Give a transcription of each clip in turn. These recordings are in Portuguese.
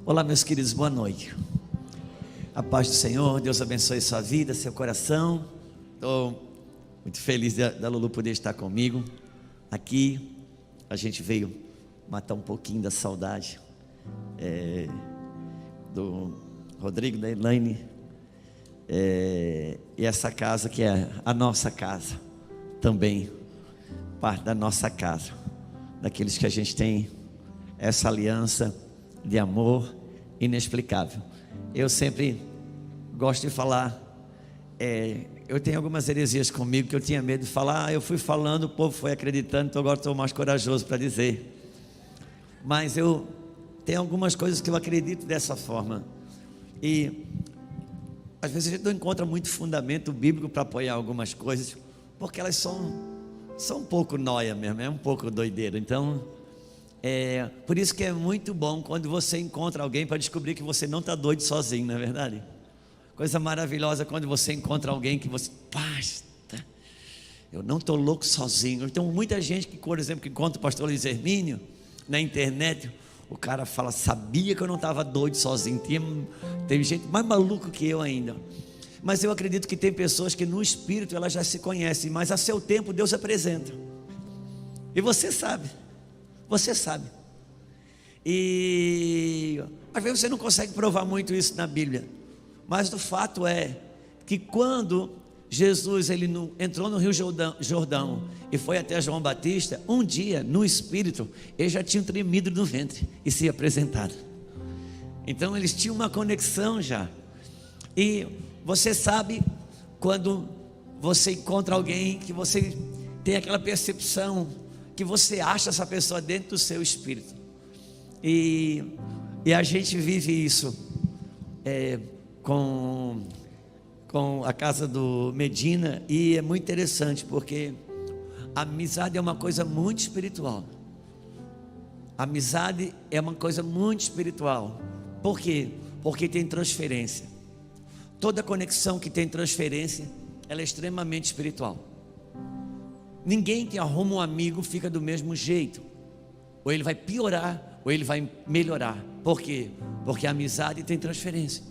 Olá, meus queridos, boa noite. A paz do Senhor, Deus abençoe sua vida, seu coração. Estou muito feliz da Lulu poder estar comigo aqui. A gente veio matar um pouquinho da saudade do Rodrigo, da Elaine, e essa casa que é a nossa casa, também parte da nossa casa, daqueles que a gente tem essa aliança de amor inexplicável. Eu sempre gosto de falar, eu tenho algumas heresias comigo que eu tinha medo de falar, eu fui falando, o povo foi acreditando, então agora estou mais corajoso para dizer. Mas eu tenho algumas coisas que eu acredito dessa forma, e às vezes a gente não encontra muito fundamento bíblico para apoiar algumas coisas, porque elas são um pouco nóia mesmo, é um pouco doideira. Então por isso que é muito bom quando você encontra alguém para descobrir que você não está doido sozinho, não é verdade? Coisa maravilhosa quando você encontra alguém que você, basta, eu não estou louco sozinho. Então muita gente que, por exemplo, que encontra o pastor Luiz Hermínio na internet, o cara fala, sabia que eu não estava doido sozinho. Tem gente mais maluco que eu ainda. Mas eu acredito que tem pessoas que no espírito elas já se conhecem, mas a seu tempo Deus apresenta, e você sabe. Você sabe. E às vezes você não consegue provar muito isso na Bíblia, mas o fato é que quando Jesus entrou no Rio Jordão e foi até João Batista, um dia no Espírito ele já tinha tremido no ventre e se apresentado. Então eles tinham uma conexão já. E você sabe quando você encontra alguém que você tem aquela percepção, que você acha essa pessoa dentro do seu espírito, e a gente vive isso com a casa do Medina, e é muito interessante porque a amizade é uma coisa muito espiritual. A amizade é uma coisa muito espiritual. Por quê? Porque tem transferência. Toda conexão que tem transferência, ela é extremamente espiritual. Ninguém que arruma um amigo fica do mesmo jeito. Ou ele vai piorar, ou ele vai melhorar. Por quê? Porque a amizade tem transferência.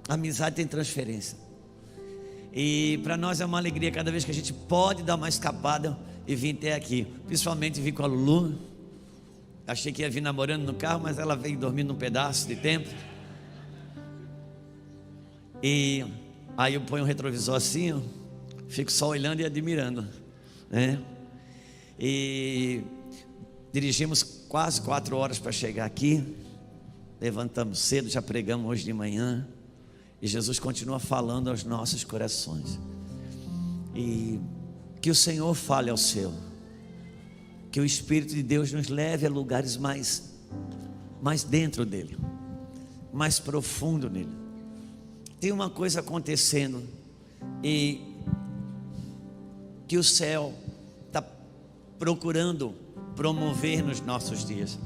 A amizade tem transferência. E para nós é uma alegria cada vez que a gente pode dar uma escapada e vir até aqui. Principalmente vir com a Lulu. Achei que ia vir namorando no carro, mas ela veio dormindo um pedaço de tempo. E aí eu ponho um retrovisor assim, ó, fico só olhando e admirando, né? E dirigimos quase 4 horas para chegar aqui. Levantamos cedo, já pregamos hoje de manhã, e Jesus continua falando aos nossos corações. E que o Senhor fale ao seu, que o Espírito de Deus nos leve a lugares mais dentro dele, mais profundo nele. Tem uma coisa acontecendo, e que o céu está procurando promover nos nossos dias.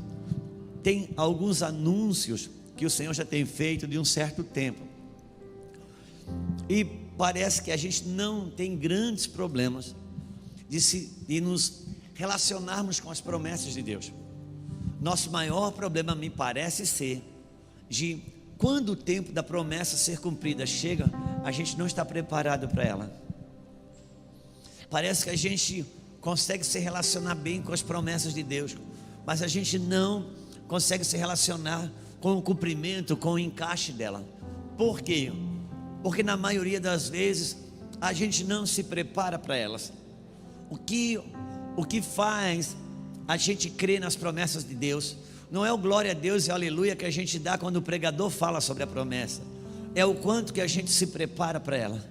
Tem alguns anúncios que o Senhor já tem feito de um certo tempo, e parece que a gente não tem grandes problemas de nos relacionarmos com as promessas de Deus. Nosso maior problema, me parece ser, de quando o tempo da promessa ser cumprida chega, a gente não está preparado para ela. Parece que a gente consegue se relacionar bem com as promessas de Deus, mas a gente não consegue se relacionar com o cumprimento, com o encaixe dela. Por quê? Porque na maioria das vezes a gente não se prepara para elas. O que faz a gente crer nas promessas de Deus não é o glória a Deus e aleluia que a gente dá quando o pregador fala sobre a promessa, é o quanto que a gente se prepara para ela.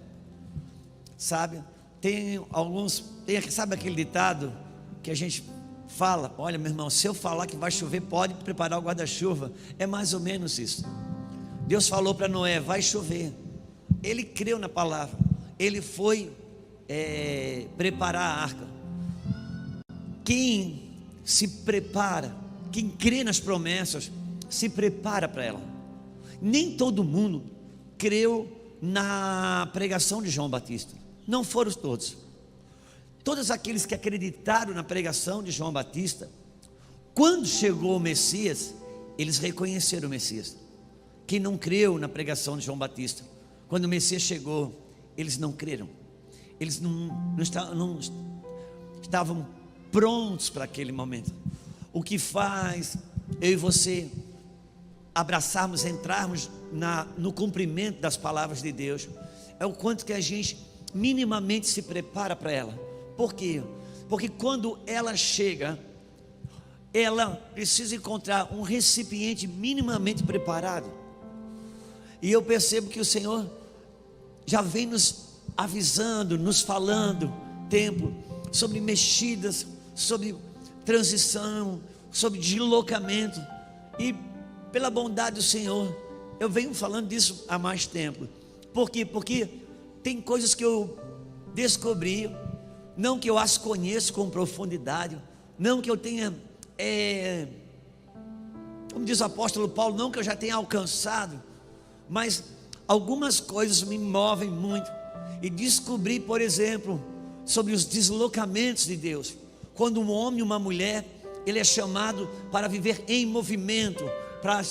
Sabe? Sabe aquele ditado que a gente fala, olha meu irmão, se eu falar que vai chover, pode preparar o guarda-chuva. É mais ou menos isso. Deus falou para Noé, vai chover. Ele creu na palavra, ele foi preparar a arca. Quem se prepara, quem crê nas promessas, se prepara para ela. Nem todo mundo creu na pregação de João Batista. Não foram todos. Todos aqueles que acreditaram na pregação de João Batista, quando chegou o Messias, eles reconheceram o Messias. Quem não creu na pregação de João Batista, quando o Messias chegou, eles não creram. Eles não estavam prontos para aquele momento. O que faz eu e você abraçarmos, entrarmos no cumprimento das palavras de Deus, é o quanto que a gente minimamente se prepara para ela. Por quê? Porque quando ela chega, ela precisa encontrar um recipiente minimamente preparado. E eu percebo que o Senhor já vem nos avisando, nos falando tempo sobre mexidas, sobre transição, sobre deslocamento. E pela bondade do Senhor, eu venho falando disso há mais tempo. Por quê? Porque tem coisas que eu descobri, não que eu as conheço com profundidade, não que eu tenha, como diz o apóstolo Paulo, não que eu já tenha alcançado, mas algumas coisas me movem muito. E descobri, por exemplo, sobre os deslocamentos de Deus. Quando um homem e uma mulher, ele é chamado para viver em movimento, para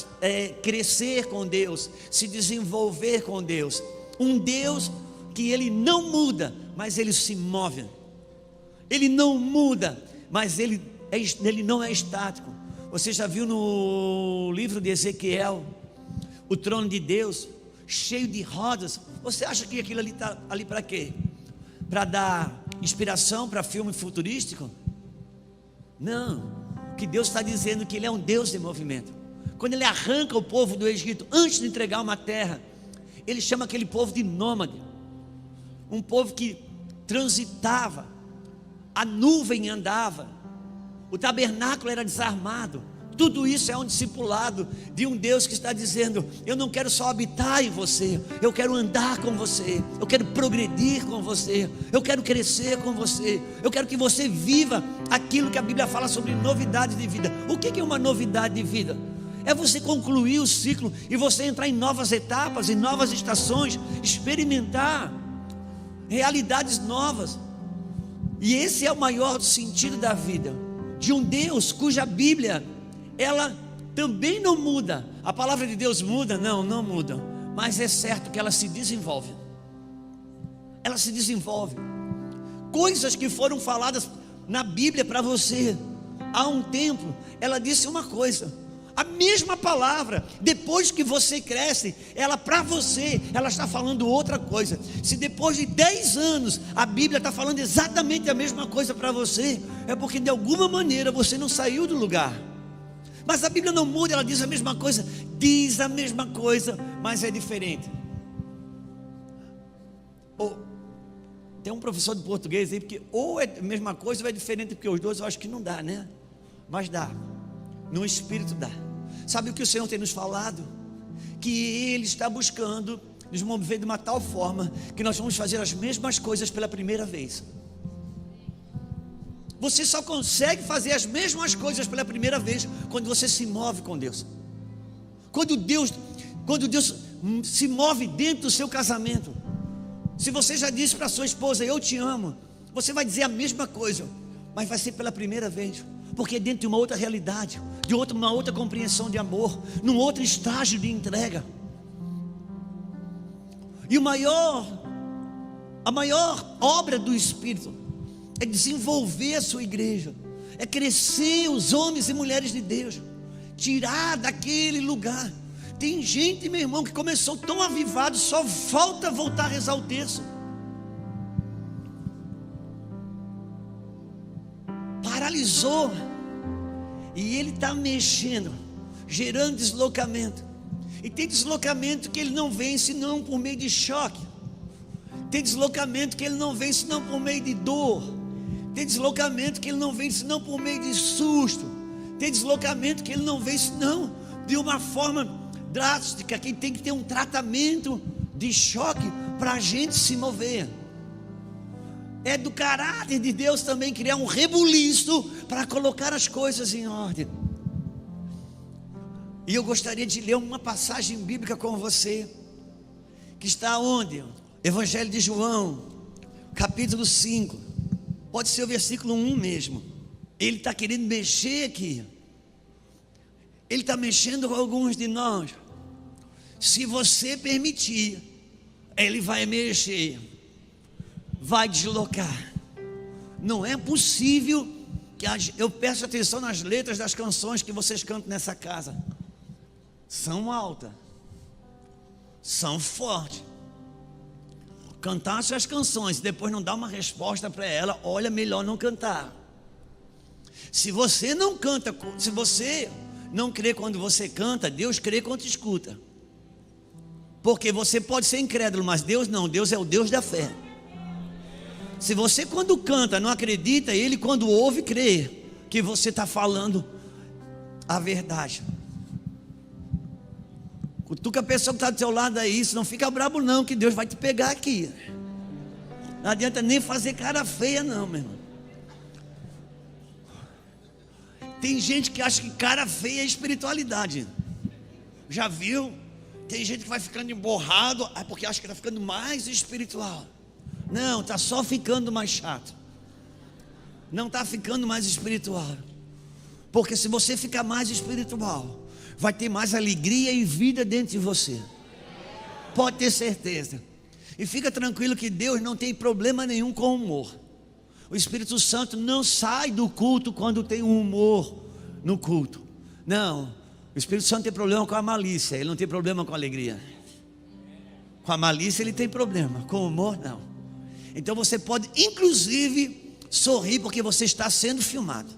crescer com Deus, se desenvolver com Deus. Um Deus que ele não muda, mas ele se move. Ele não muda, mas ele não é estático. Você já viu no livro de Ezequiel o trono de Deus cheio de rodas? Você acha que aquilo ali está ali para quê? Para dar inspiração para filme futurístico? Não. Que Deus está dizendo que Ele é um Deus de movimento. Quando Ele arranca o povo do Egito, antes de entregar uma terra, Ele chama aquele povo de nômade, um povo que transitava, a nuvem andava, o tabernáculo era desarmado. Tudo isso é um discipulado de um Deus que está dizendo: eu não quero só habitar em você, eu quero andar com você, eu quero progredir com você, eu quero crescer com você, eu quero que você viva aquilo que a Bíblia fala sobre novidade de vida. O que é uma novidade de vida? É você concluir o ciclo e você entrar em novas etapas, em novas estações, experimentar realidades novas. E esse é o maior sentido da vida, de um Deus cuja Bíblia, ela também não muda. A palavra de Deus muda? Não muda. Mas é certo que ela se desenvolve. Ela se desenvolve. Coisas que foram faladas na Bíblia para você há um tempo, ela disse uma coisa. A mesma palavra, depois que você cresce, ela para você, ela está falando outra coisa. Se depois de 10 anos a Bíblia está falando exatamente a mesma coisa para você, é porque de alguma maneira você não saiu do lugar. Mas a Bíblia não muda, ela diz a mesma coisa, mas é diferente. Tem um professor de português aí, porque ou é a mesma coisa ou é diferente, porque os dois eu acho que não dá, né? Mas dá, no Espírito dá. Sabe o que o Senhor tem nos falado? Que Ele está buscando nos mover de uma tal forma que nós vamos fazer as mesmas coisas pela primeira vez. Você só consegue fazer as mesmas coisas pela primeira vez quando você se move com Deus. Quando Deus se move dentro do seu casamento. Se você já disse para sua esposa: eu te amo, você vai dizer a mesma coisa, mas vai ser pela primeira vez, porque é dentro de uma outra realidade, de uma outra compreensão de amor, num outro estágio de entrega. E a maior obra do Espírito é desenvolver a sua igreja, é crescer os homens e mulheres de Deus, tirar daquele lugar. Tem gente, meu irmão, que começou tão avivado, só falta voltar a rezar o terço. Paralisou. E ele está mexendo, gerando deslocamento. E tem deslocamento que ele não vem senão por meio de choque. Tem deslocamento que ele não vem senão por meio de dor. Tem deslocamento que ele não vem senão por meio de susto. Tem deslocamento que ele não vem senão de uma forma drástica, que tem que ter um tratamento de choque para a gente se mover. É do caráter de Deus também criar um rebuliço para colocar as coisas em ordem. E eu gostaria de ler uma passagem bíblica com você, que está onde? Evangelho de João, capítulo 5. Pode ser o versículo 1 mesmo. Ele está querendo mexer aqui. Ele está mexendo com alguns de nós. Se você permitir, Ele vai mexer, vai deslocar. Não é possível que eu peço atenção nas letras das canções que vocês cantam nessa casa. São altas, são fortes. Cantar as canções e depois não dar uma resposta para ela, olha, melhor não cantar. Se você não canta, se você não crê quando você canta, Deus crê quando escuta. Porque você pode ser incrédulo, mas Deus não, Deus é o Deus da fé. Se você quando canta não acredita, Ele quando ouve crê que você está falando a verdade. Cutuca a pessoa que está do seu lado aí, isso não fica brabo não, que Deus vai te pegar aqui. Não adianta nem fazer cara feia não, meu irmão. Tem gente que acha que cara feia é espiritualidade. Já viu? Tem gente que vai ficando emborrado, porque acha que está ficando mais espiritual. Não, está só ficando mais chato. Não está ficando mais espiritual. Porque se você ficar mais espiritual, vai ter mais alegria e vida dentro de você. Pode ter certeza. E fica tranquilo que Deus não tem problema nenhum com o humor. O Espírito Santo não sai do culto quando tem um humor no culto. Não, o Espírito Santo tem problema com a malícia. Ele não tem problema com a alegria. Com a malícia ele tem problema, com o humor não. Então você pode inclusive sorrir porque você está sendo filmado.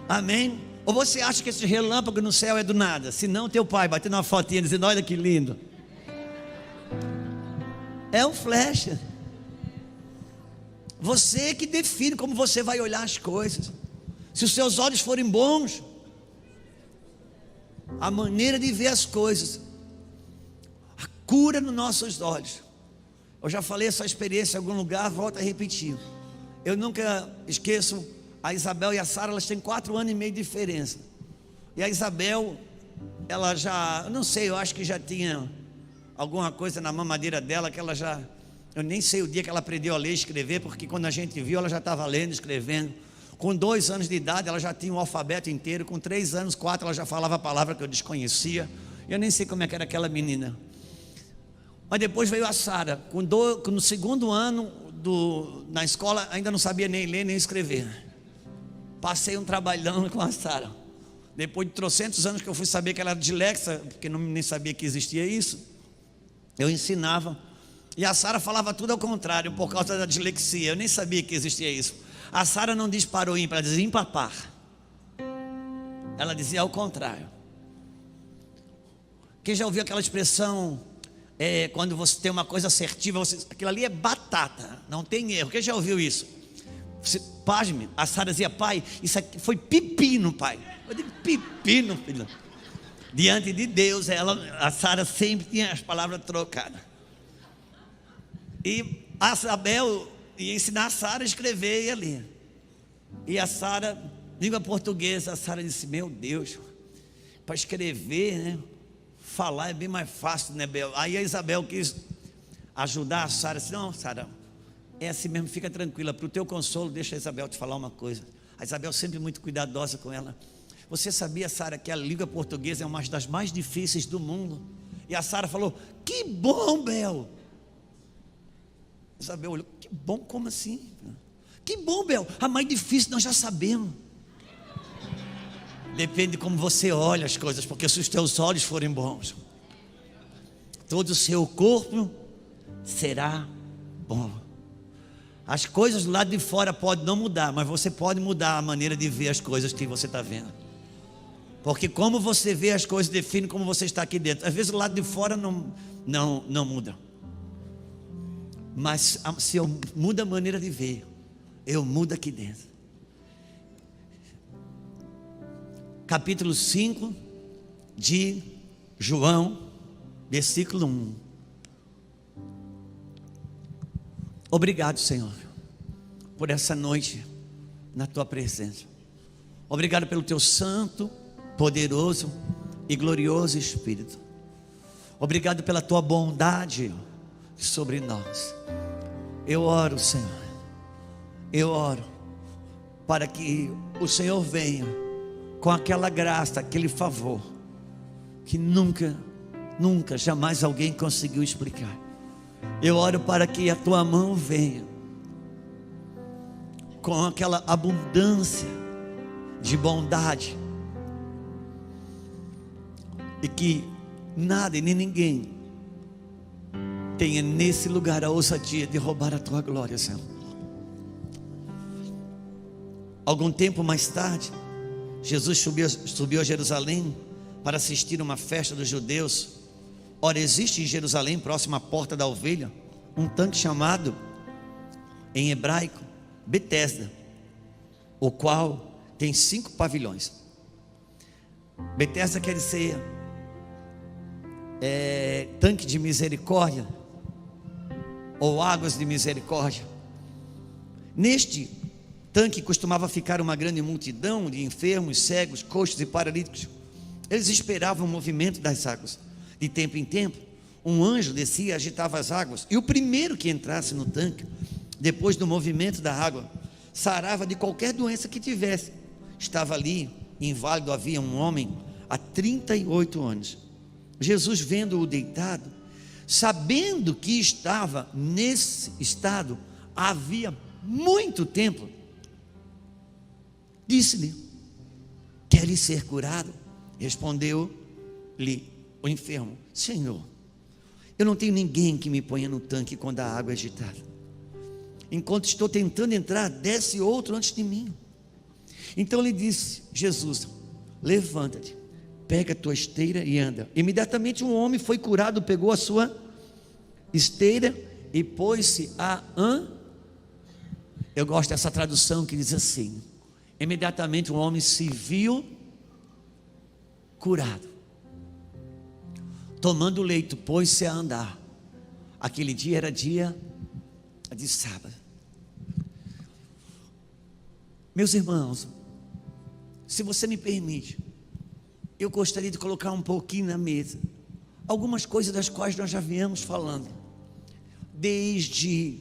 Amém? Ou você acha que esse relâmpago no céu é do nada? Se não, teu pai batendo uma fotinha dizendo, olha que lindo. É um flash. Você que define como você vai olhar as coisas. Se os seus olhos forem bons, a maneira de ver as coisas, a cura nos nossos olhos. Eu já falei essa experiência em algum lugar, volto a repetir. Eu nunca esqueço, a Isabel e a Sara, elas têm 4 anos e meio de diferença. E a Isabel, ela já, eu não sei, eu acho que já tinha alguma coisa na mamadeira dela, que ela já, eu nem sei o dia que ela aprendeu a ler e escrever, porque quando a gente viu, ela já estava lendo, escrevendo. Com 2 anos de idade, ela já tinha o alfabeto inteiro. Com 3 anos, 4, ela já falava a palavra que eu desconhecia. Eu nem sei como é que era aquela menina. Mas depois veio a Sara. No 2º ano na escola, ainda não sabia nem ler nem escrever. Passei um trabalhão com a Sara. Depois de trocentos anos que eu fui saber que ela era dislexa, porque nem sabia que existia isso, eu ensinava. E a Sara falava tudo ao contrário, por causa da dislexia. Eu nem sabia que existia isso. A Sara não diz para o ímpar, ela diz empapar. Ela dizia ao contrário. Quem já ouviu aquela expressão, quando você tem uma coisa assertiva, aquilo ali é batata, não tem erro. Quem já ouviu isso? Pasme, a Sara dizia, pai, isso aqui foi pepino, pai. Eu digo, pepino, filho. Diante de Deus, a Sara sempre tinha as palavras trocadas. E a Isabel ia ensinar a Sara a escrever e a ler. E a Sara, língua portuguesa, a Sara disse, meu Deus, para escrever, né? Falar é bem mais fácil, né, Bel? Aí a Isabel quis ajudar a Sara, disse, não, Sara, é assim mesmo, fica tranquila, para o teu consolo, deixa a Isabel te falar uma coisa. A Isabel sempre muito cuidadosa com ela. Você sabia, Sara, que a língua portuguesa é uma das mais difíceis do mundo? E a Sara falou, que bom, Bel. Isabel olhou, que bom, como assim? Que bom, Bel, a mais difícil nós já sabemos. Depende de como você olha as coisas, porque se os teus olhos forem bons, todo o seu corpo será bom. As coisas do lado de fora podem não mudar, mas você pode mudar a maneira de ver as coisas que você está vendo. Porque como você vê as coisas define como você está aqui dentro. Às vezes o lado de fora não muda. Mas se eu mudo a maneira de ver, eu mudo aqui dentro. Capítulo 5 de João, versículo 1. Obrigado, Senhor, por essa noite na Tua presença. Obrigado pelo Teu santo, poderoso e glorioso Espírito. Obrigado pela Tua bondade sobre nós. Eu oro, Senhor, eu oro para que o Senhor venha com aquela graça, aquele favor, que nunca, jamais alguém conseguiu explicar. Eu oro para que a tua mão venha com aquela abundância de bondade, e que nada e nem ninguém tenha nesse lugar a ousadia de roubar a tua glória, Senhor. Algum tempo mais tarde, Jesus subiu a Jerusalém para assistir uma festa dos judeus. Ora, existe em Jerusalém, próximo à porta da ovelha, um tanque chamado, em hebraico, Betesda, o qual tem 5 pavilhões. Betesda quer dizer tanque de misericórdia, ou águas de misericórdia. Neste tanque costumava ficar uma grande multidão de enfermos, cegos, coxos e paralíticos. Eles esperavam o movimento das águas. De tempo em tempo, um anjo descia e agitava as águas, e o primeiro que entrasse no tanque, depois do movimento da água, sarava de qualquer doença que tivesse. Estava ali, inválido, havia um homem há 38 anos. Jesus, vendo-o deitado, sabendo que estava nesse estado havia muito tempo, disse-lhe: queres ser curado? Respondeu-lhe o enfermo: Senhor, eu não tenho ninguém que me ponha no tanque quando a água é agitada. Enquanto estou tentando entrar, desce outro antes de mim. Então lhe disse Jesus: levanta-te, pega a tua esteira e anda. Imediatamente um homem foi curado, pegou a sua esteira e pôs-se a andar. Eu gosto dessa tradução que diz assim: imediatamente um homem se viu curado. Tomando o leito, pôs-se a andar. Aquele dia era dia de sábado. Meus irmãos, se você me permite, eu gostaria de colocar um pouquinho na mesa algumas coisas das quais nós já viemos falando, desde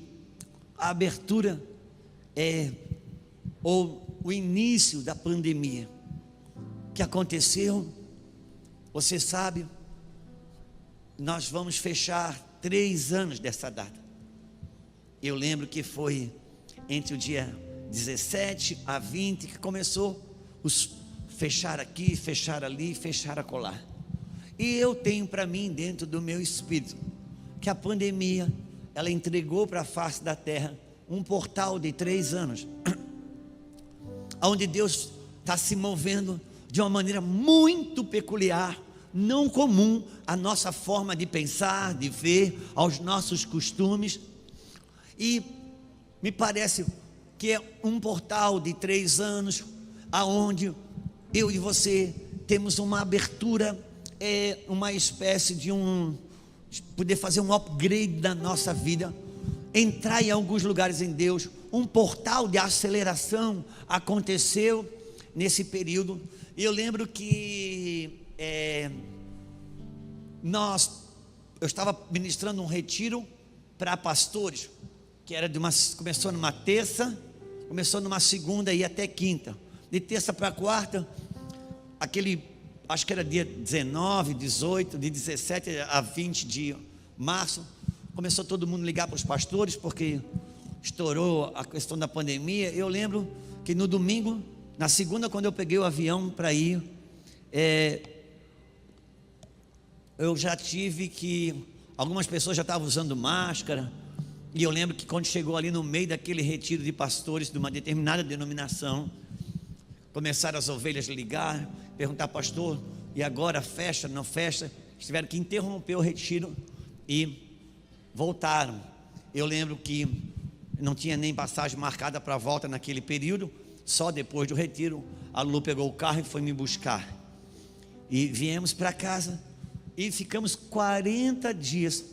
a abertura ou o início da pandemia que aconteceu. Você sabe, nós vamos fechar 3 anos dessa data. Eu lembro que foi entre o dia 17 a 20 que começou os fechar aqui, fechar ali, fechar acolá. E eu tenho para mim, dentro do meu espírito, que a pandemia, ela entregou para a face da terra um portal de 3 anos, onde Deus está se movendo de uma maneira muito peculiar, não comum à nossa forma de pensar, de ver, aos nossos costumes. E me parece que é um portal de 3 anos, aonde eu e você temos uma abertura, uma espécie de poder fazer um upgrade da nossa vida, entrar em alguns lugares em Deus. Um portal de aceleração aconteceu nesse período. E eu lembro que eu estava ministrando um retiro para pastores, que era começou numa terça, começou numa segunda e ia até quinta. De terça para quarta, acho que era dia 19, 18, de 17 a 20 de março, começou todo mundo a ligar para os pastores, porque estourou a questão da pandemia. Eu lembro que no domingo, na segunda, quando eu peguei o avião para ir, eu já tive que, algumas pessoas já estavam usando máscara, e eu lembro que quando chegou ali no meio daquele retiro de pastores de uma determinada denominação, começaram as ovelhas a ligar, perguntar: pastor, e agora fecha, não fecha? Tiveram que interromper o retiro e voltaram. Eu lembro que não tinha nem passagem marcada para a volta naquele período. Só depois do retiro, a Lu pegou o carro e foi me buscar, e viemos para casa e ficamos 40 dias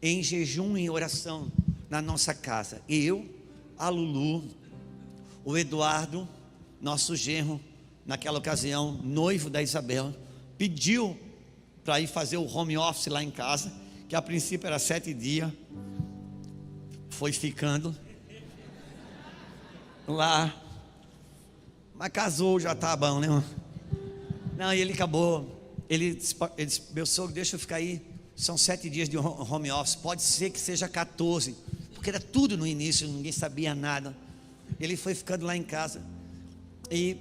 em jejum e oração na nossa casa. Eu, a Lulu, o Eduardo, nosso genro, naquela ocasião noivo da Isabela, pediu para ir fazer o home office lá em casa, que a princípio era 7 dias, foi ficando lá, mas casou, já está bom, né? Não, e ele acabou. Ele disse, meu sogro, deixa eu ficar aí. São 7 dias de home office. Pode ser que seja 14. Porque era tudo no início, ninguém sabia nada. Ele foi ficando lá em casa. E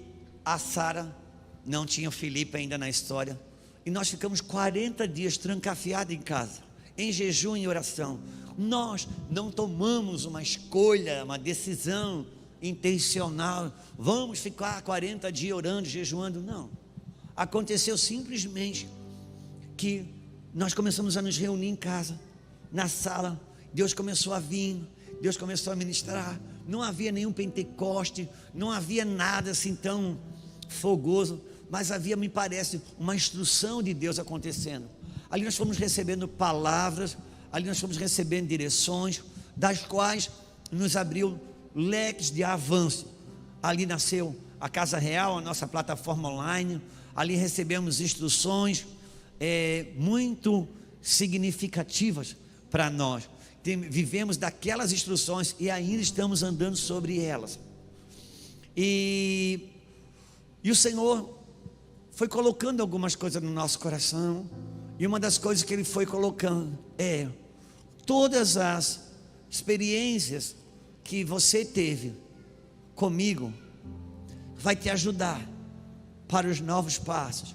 a Sara não tinha o Felipe ainda na história. E nós ficamos 40 dias trancafiados em casa, em jejum e oração. Nós não tomamos uma escolha, uma decisão intencional. Vamos ficar 40 dias orando, jejuando. Não. Aconteceu simplesmente que nós começamos a nos reunir em casa, na sala. Deus começou a vir, Deus começou a ministrar. Não havia nenhum Pentecoste, não havia nada assim tão fogoso, mas havia, me parece, uma instrução de Deus acontecendo. Ali nós fomos recebendo palavras, ali nós fomos recebendo direções, das quais nos abriu leques de avanço. Ali nasceu a Casa Real, a nossa plataforma online. Ali recebemos instruções muito significativas para nós. Vivemos daquelas instruções e ainda estamos andando sobre elas. E o Senhor foi colocando algumas coisas no nosso coração. E uma das coisas que Ele foi colocando é: todas as experiências que você teve comigo vai te ajudar para os novos passos.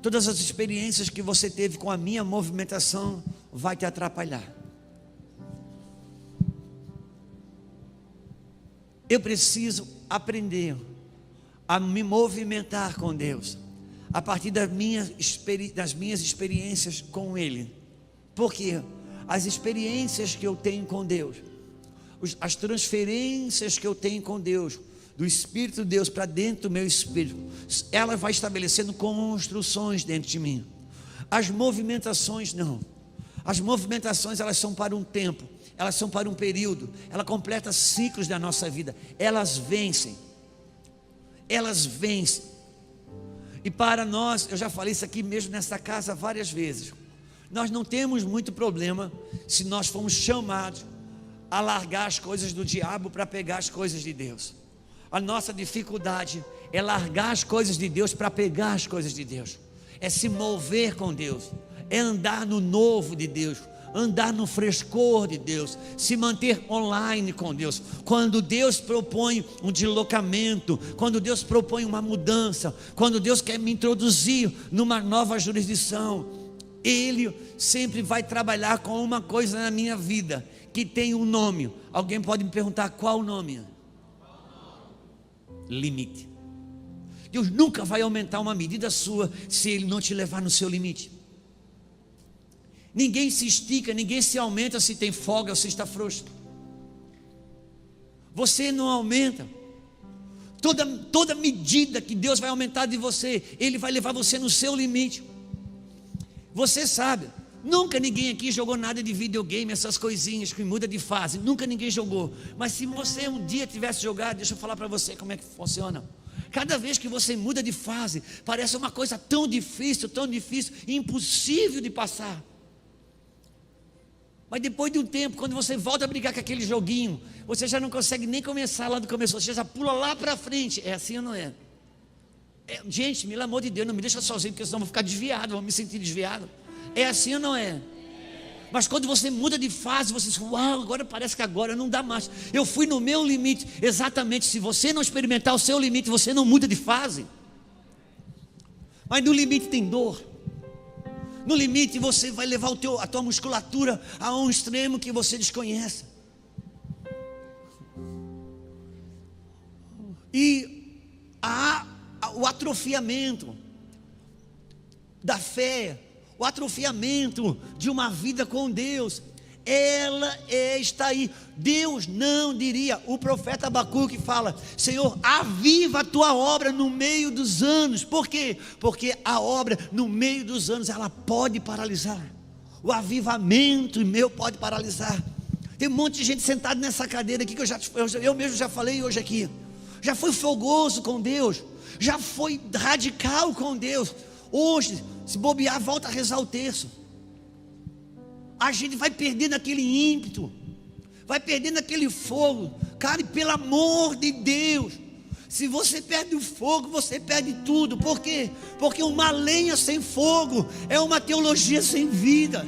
Todas as experiências que você teve com a minha movimentação vai te atrapalhar. Eu preciso aprender a me movimentar com Deus a partir das minhas experiências com Ele. Porque as experiências que eu tenho com Deus, as transferências que eu tenho com Deus, do Espírito de Deus para dentro do meu espírito, ela vai estabelecendo construções dentro de mim. As movimentações não. As movimentações, elas são para um tempo, elas são para um período, ela completa ciclos da nossa vida. Elas vencem. E para nós, eu já falei isso aqui mesmo nessa casa várias vezes, nós não temos muito problema se nós formos chamados a largar as coisas do diabo para pegar as coisas de Deus. A nossa dificuldade é largar as coisas de Deus para pegar as coisas de Deus. É se mover com Deus, é andar no novo de Deus, andar no frescor de Deus, se manter online com Deus. Quando Deus propõe um deslocamento, quando Deus propõe uma mudança, quando Deus quer me introduzir numa nova jurisdição, Ele sempre vai trabalhar com uma coisa na minha vida que tem um nome. Alguém pode me perguntar qual o nome? Limite. Deus nunca vai aumentar uma medida sua se Ele não te levar no seu limite. Ninguém se estica, ninguém se aumenta se tem folga ou se está frouxo. Você não aumenta. Toda medida que Deus vai aumentar de você, Ele vai levar você no seu limite. Você sabe, nunca ninguém aqui jogou nada de videogame, essas coisinhas que muda de fase. Nunca ninguém jogou. Mas se você um dia tivesse jogado, deixa eu falar para você como é que funciona. Cada vez que você muda de fase, parece uma coisa tão difícil, impossível de passar. Mas depois de um tempo, quando você volta a brigar com aquele joguinho, você já não consegue nem começar lá do começo, você já pula lá para frente. É assim ou não é? Gente, pelo amor de Deus, não me deixa sozinho, porque senão eu vou ficar desviado, vou me sentir desviado. É assim ou não é? Mas quando você muda de fase, você diz: uau, agora parece que agora não dá mais. Eu fui no meu limite. Exatamente, se você não experimentar o seu limite, você não muda de fase. Mas no limite tem dor. No limite você vai levar a tua musculatura a um extremo que você desconhece. E o atrofiamento da fé, o atrofiamento de uma vida com Deus, está aí. Deus não diria, o profeta Abacuque fala: Senhor, aviva a tua obra no meio dos anos. Por quê? Porque a obra no meio dos anos, ela pode paralisar. O avivamento meu pode paralisar. Tem um monte de gente sentada nessa cadeira aqui que eu mesmo já falei hoje aqui. Já foi fogoso com Deus, já foi radical com Deus. Hoje, se bobear, volta a rezar o terço. A gente vai perdendo aquele ímpeto, vai perdendo aquele fogo. Cara, pelo amor de Deus, Se você perde o fogo, você perde tudo. Por quê? Porque uma lenha sem fogo é uma teologia sem vida.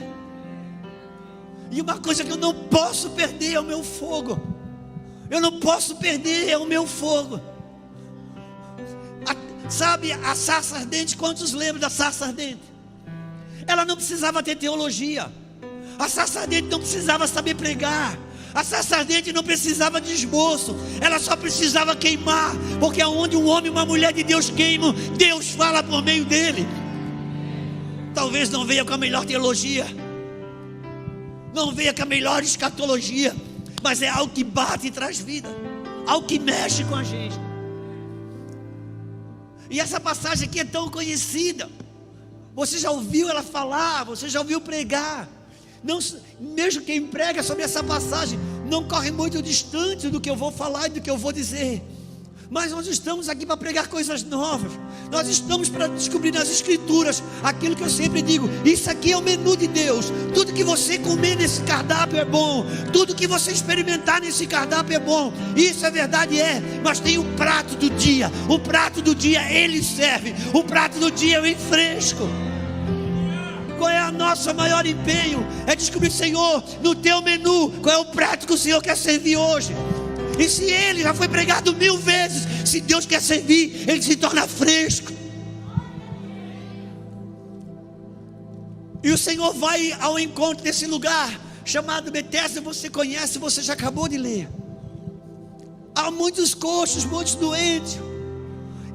E uma coisa que eu não posso perder é o meu fogo. Eu não posso perder o meu fogo. Sabe a sarça ardente? Quantos lembram da sarça ardente? Ela não precisava ter teologia. A sarça ardente não precisava saber pregar. A sarça ardente não precisava de esboço. Ela só precisava queimar. Porque aonde um homem e uma mulher de Deus queimam, Deus fala por meio dele. Talvez não venha com a melhor teologia, não venha com a melhor escatologia, mas é algo que bate e traz vida, algo que mexe com a gente. E essa passagem aqui é tão conhecida. Você já ouviu ela falar, você já ouviu pregar. Não, mesmo quem prega sobre essa passagem não corre muito distante do que eu vou falar e do que eu vou dizer. Mas nós estamos aqui para pregar coisas novas. Nós estamos para descobrir nas Escrituras aquilo que eu sempre digo: isso aqui é o menu de Deus. Tudo que você comer nesse cardápio é bom. Tudo que você experimentar nesse cardápio é bom. Isso é verdade, mas tem o prato do dia. O prato do dia Ele serve. O prato do dia eu enfresco. Qual é o nosso maior empenho? É descobrir, Senhor, no teu menu, qual é o prato que o Senhor quer servir hoje. E se ele já foi pregado 1000 vezes, se Deus quer servir, ele se torna fresco. E o Senhor vai ao encontro desse lugar chamado Betesda. Você conhece, você já acabou de ler. Há muitos coxos, muitos doentes.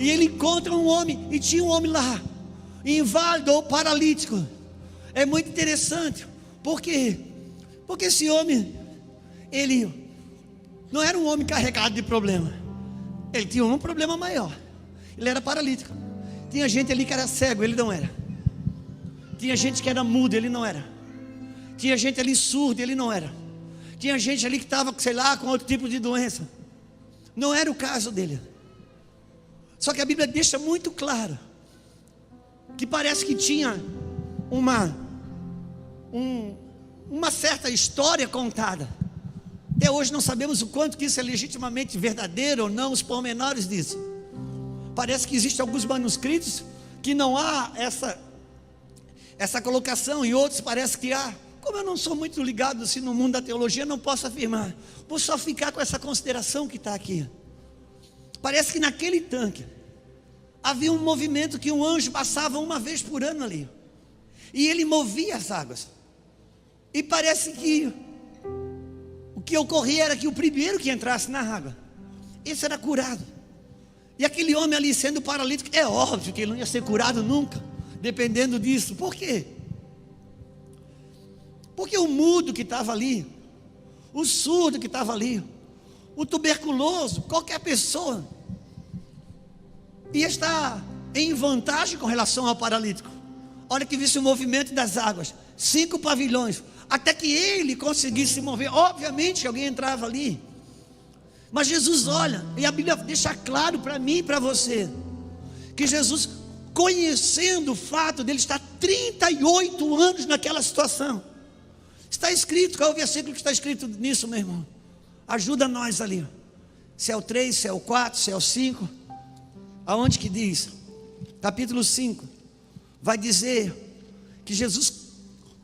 E ele encontra um homem, e tinha um homem lá, inválido ou paralítico. É muito interessante. Por quê? Porque esse homem, ele não era um homem carregado de problema. Ele tinha um problema maior. Ele era paralítico. Tinha gente ali que era cego, ele não era. Tinha gente que era mudo, ele não era. Tinha gente ali surdo, ele não era. Tinha gente ali que estava, sei lá, com outro tipo de doença. Não era o caso dele. Só que a Bíblia deixa muito claro que parece que tinha uma certa história contada. Até hoje não sabemos o quanto que isso é legitimamente verdadeiro ou não, os pormenores disso. Parece que existem alguns manuscritos que não há essa colocação, e outros parece que há. Como eu não sou muito ligado assim no mundo da teologia, não posso afirmar. Vou só ficar com essa consideração que está aqui. Parece que naquele tanque havia um movimento que um anjo passava uma vez por ano ali, e ele movia as águas. E parece que o que ocorria era que o primeiro que entrasse na água, esse era curado. E aquele homem ali sendo paralítico, é óbvio que ele não ia ser curado nunca, dependendo disso. Por quê? Porque o mudo que estava ali, o surdo que estava ali, o tuberculoso, qualquer pessoa ia estar em vantagem com relação ao paralítico. Olha que visse o movimento das águas, 5 pavilhões, até que ele conseguisse se mover. Obviamente que alguém entrava ali, mas Jesus olha, e a Bíblia deixa claro para mim e para você, que Jesus, conhecendo o fato dele estar 38 anos naquela situação, está escrito, qual é o versículo que está escrito nisso, meu irmão? Ajuda nós ali, se é o 3, se é o 4, se é o 5, aonde que diz? Capítulo 5, vai dizer que Jesus,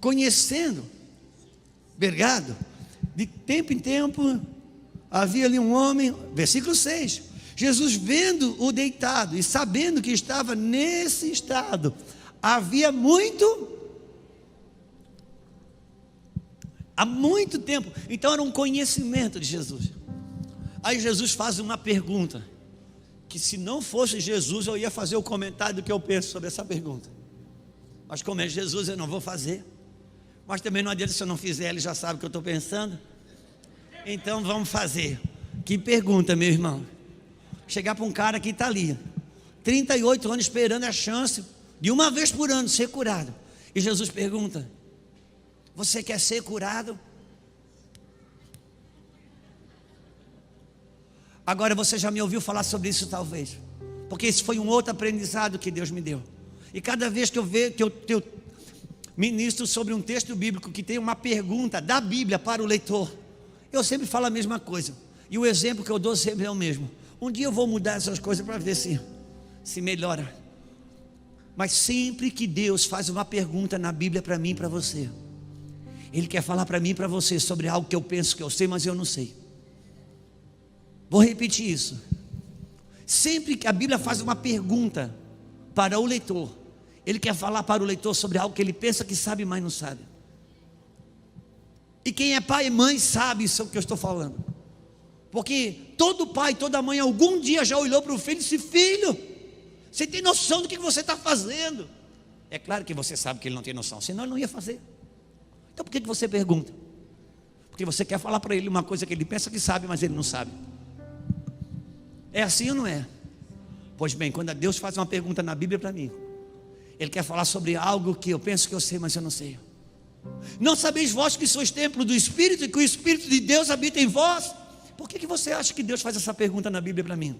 conhecendo, obrigado, de tempo em tempo, havia ali um homem, versículo 6, Jesus vendo o deitado e sabendo que estava nesse estado, havia há muito tempo, então era um conhecimento de Jesus. Aí Jesus faz uma pergunta, que se não fosse Jesus eu ia fazer o comentário do que eu penso sobre essa pergunta, mas como é Jesus eu não vou fazer, mas também não adianta, se eu não fizer, ele já sabe o que eu estou pensando. Então vamos fazer. Que pergunta, meu irmão? Chegar para um cara que está ali 38 anos esperando a chance de uma vez por ano ser curado, e Jesus pergunta: você quer ser curado? Agora você já me ouviu falar sobre isso talvez, porque esse foi um outro aprendizado que Deus me deu. E cada vez que eu vejo, que eu ministro sobre um texto bíblico que tem uma pergunta da Bíblia para o leitor, eu sempre falo a mesma coisa, e o exemplo que eu dou sempre é o mesmo. Um dia eu vou mudar essas coisas para ver se melhora. Mas sempre que Deus faz uma pergunta na Bíblia para mim e para você, Ele quer falar para mim e para você sobre algo que eu penso que eu sei, mas eu não sei. Vou repetir isso. Sempre que a Bíblia faz uma pergunta para o leitor, Ele quer falar para o leitor sobre algo que ele pensa que sabe, mas não sabe. E quem é pai e mãe sabe isso que eu estou falando. Porque todo pai, toda mãe, algum dia já olhou para o filho e disse: filho, você tem noção do que você está fazendo? É claro que você sabe que ele não tem noção, senão ele não ia fazer. Então por que você pergunta? Porque você quer falar para ele uma coisa que ele pensa que sabe, mas ele não sabe. É assim ou não é? Pois bem, quando Deus faz uma pergunta na Bíblia para mim, Ele quer falar sobre algo que eu penso que eu sei, mas eu não sei. Não sabeis vós que sois templo do Espírito e que o Espírito de Deus habita em vós? Por que você acha que Deus faz essa pergunta na Bíblia para mim?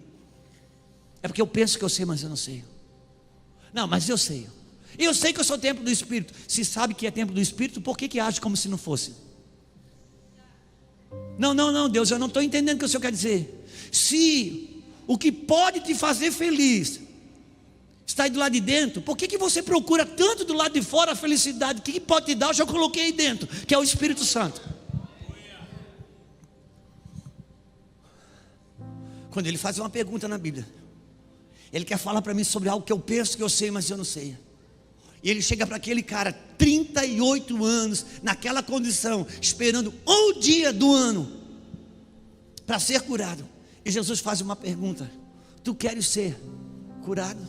É porque eu penso que eu sei, mas eu não sei. Não, mas eu sei. Eu sei que eu sou templo do Espírito. Se sabe que é templo do Espírito, por que age como se não fosse? Não, Deus, eu não estou entendendo o que o Senhor quer dizer. Se o que pode te fazer feliz está aí do lado de dentro, por que você procura tanto do lado de fora a felicidade? O que pode te dar? Eu já coloquei aí dentro, que é o Espírito Santo. Quando Ele faz uma pergunta na Bíblia, Ele quer falar para mim sobre algo que eu penso que eu sei, mas eu não sei. E Ele chega para aquele cara, 38 anos, naquela condição, esperando um dia do ano para ser curado. E Jesus faz uma pergunta: tu queres ser curado?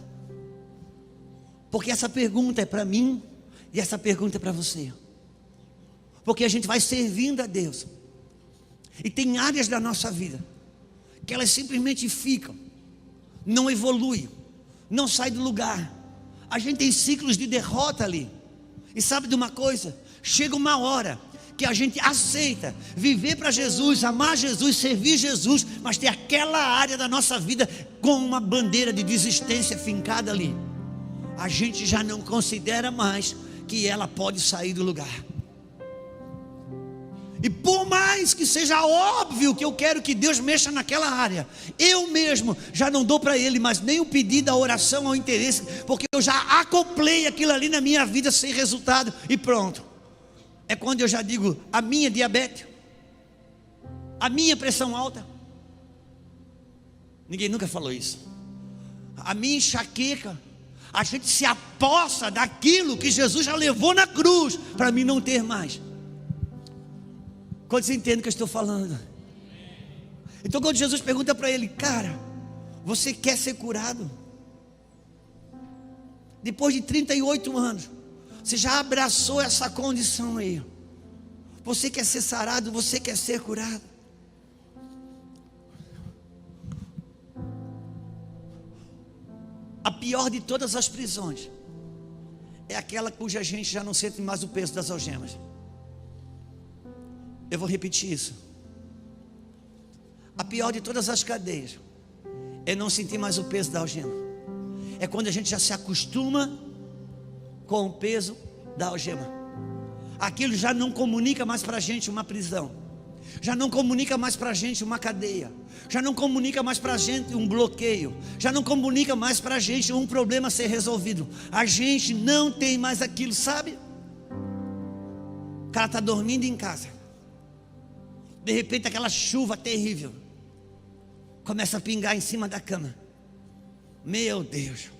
Porque essa pergunta é para mim e essa pergunta é para você. Porque a gente vai servindo a Deus, e tem áreas da nossa vida que elas simplesmente ficam, não evoluem, não saem do lugar. A gente tem ciclos de derrota ali. E sabe de uma coisa? Chega uma hora que a gente aceita viver para Jesus, amar Jesus, servir Jesus, mas tem aquela área da nossa vida com uma bandeira de desistência fincada ali. A gente já não considera mais que ela pode sair do lugar. E por mais que seja óbvio que eu quero que Deus mexa naquela área, eu mesmo já não dou para Ele mais nem o pedido, a oração, ao interesse, porque eu já acoplei aquilo ali na minha vida sem resultado e pronto. É quando eu já digo: a minha diabetes, a minha pressão alta. Ninguém nunca falou isso. A minha enxaqueca. A gente se apossa daquilo que Jesus já levou na cruz para mim não ter mais. Quando você entende o que eu estou falando? Então quando Jesus pergunta para ele: cara, você quer ser curado? Depois de 38 anos, você já abraçou essa condição aí. Você quer ser sarado, você quer ser curado. A pior de todas as prisões é aquela cuja gente já não sente mais o peso das algemas. Eu vou repetir isso. A pior de todas as cadeias é não sentir mais o peso da algema. É quando a gente já se acostuma com o peso da algema. Aquilo já não comunica mais para a gente uma prisão, já não comunica mais para a gente uma cadeia, já não comunica mais para a gente um bloqueio, já não comunica mais para a gente um problema a ser resolvido. A gente não tem mais aquilo, sabe? O cara está dormindo em casa, de repente aquela chuva terrível começa a pingar em cima da cama. Meu Deus,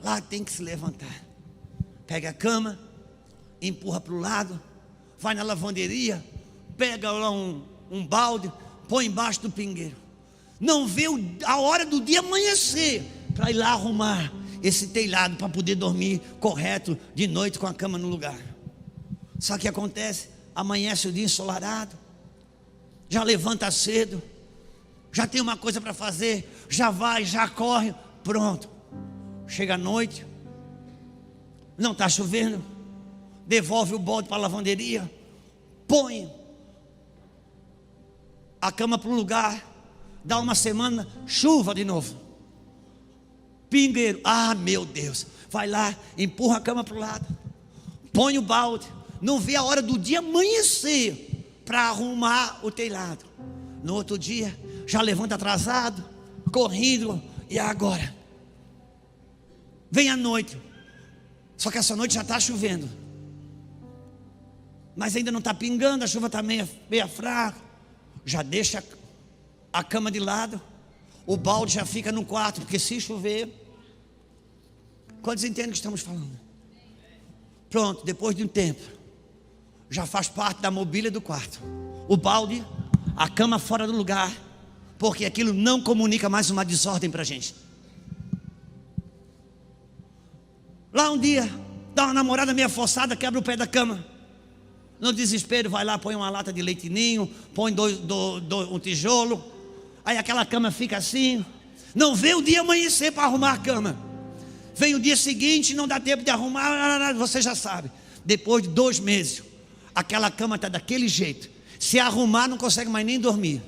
lá tem que se levantar. Pega a cama, empurra para o lado, vai na lavanderia, pega lá um balde, põe embaixo do pingueiro. Não vê a hora do dia amanhecer para ir lá arrumar esse telhado para poder dormir correto de noite com a cama no lugar. Sabe o que acontece? Amanhece o dia ensolarado, já levanta cedo, já tem uma coisa para fazer, já vai, já corre, pronto. Chega a noite, não está chovendo, devolve o balde para a lavanderia, põe a cama para o lugar, dá uma semana, chuva de novo, pingueiro, meu Deus, vai lá, empurra a cama para o lado, põe o balde, não vê a hora do dia amanhecer para arrumar o telhado. No outro dia já levanta atrasado, corrido, e agora? Vem a noite, só que essa noite já está chovendo, mas ainda não está pingando, a chuva está meia fraca. Já deixa a cama de lado, o balde já fica no quarto, porque se chover, quantos entendem o que estamos falando? Pronto, depois de um tempo, já faz parte da mobília do quarto, o balde, a cama fora do lugar, porque aquilo não comunica mais uma desordem para a gente. Lá um dia, dá uma namorada meia forçada, quebra o pé da cama. No desespero, vai lá, põe uma lata de leite ninho, põe um tijolo, aí aquela cama fica assim. Não vê o dia amanhecer para arrumar a cama. Vem o dia seguinte, não dá tempo de arrumar, você já sabe. Depois de 2 meses, aquela cama está daquele jeito. Se arrumar, não consegue mais nem dormir.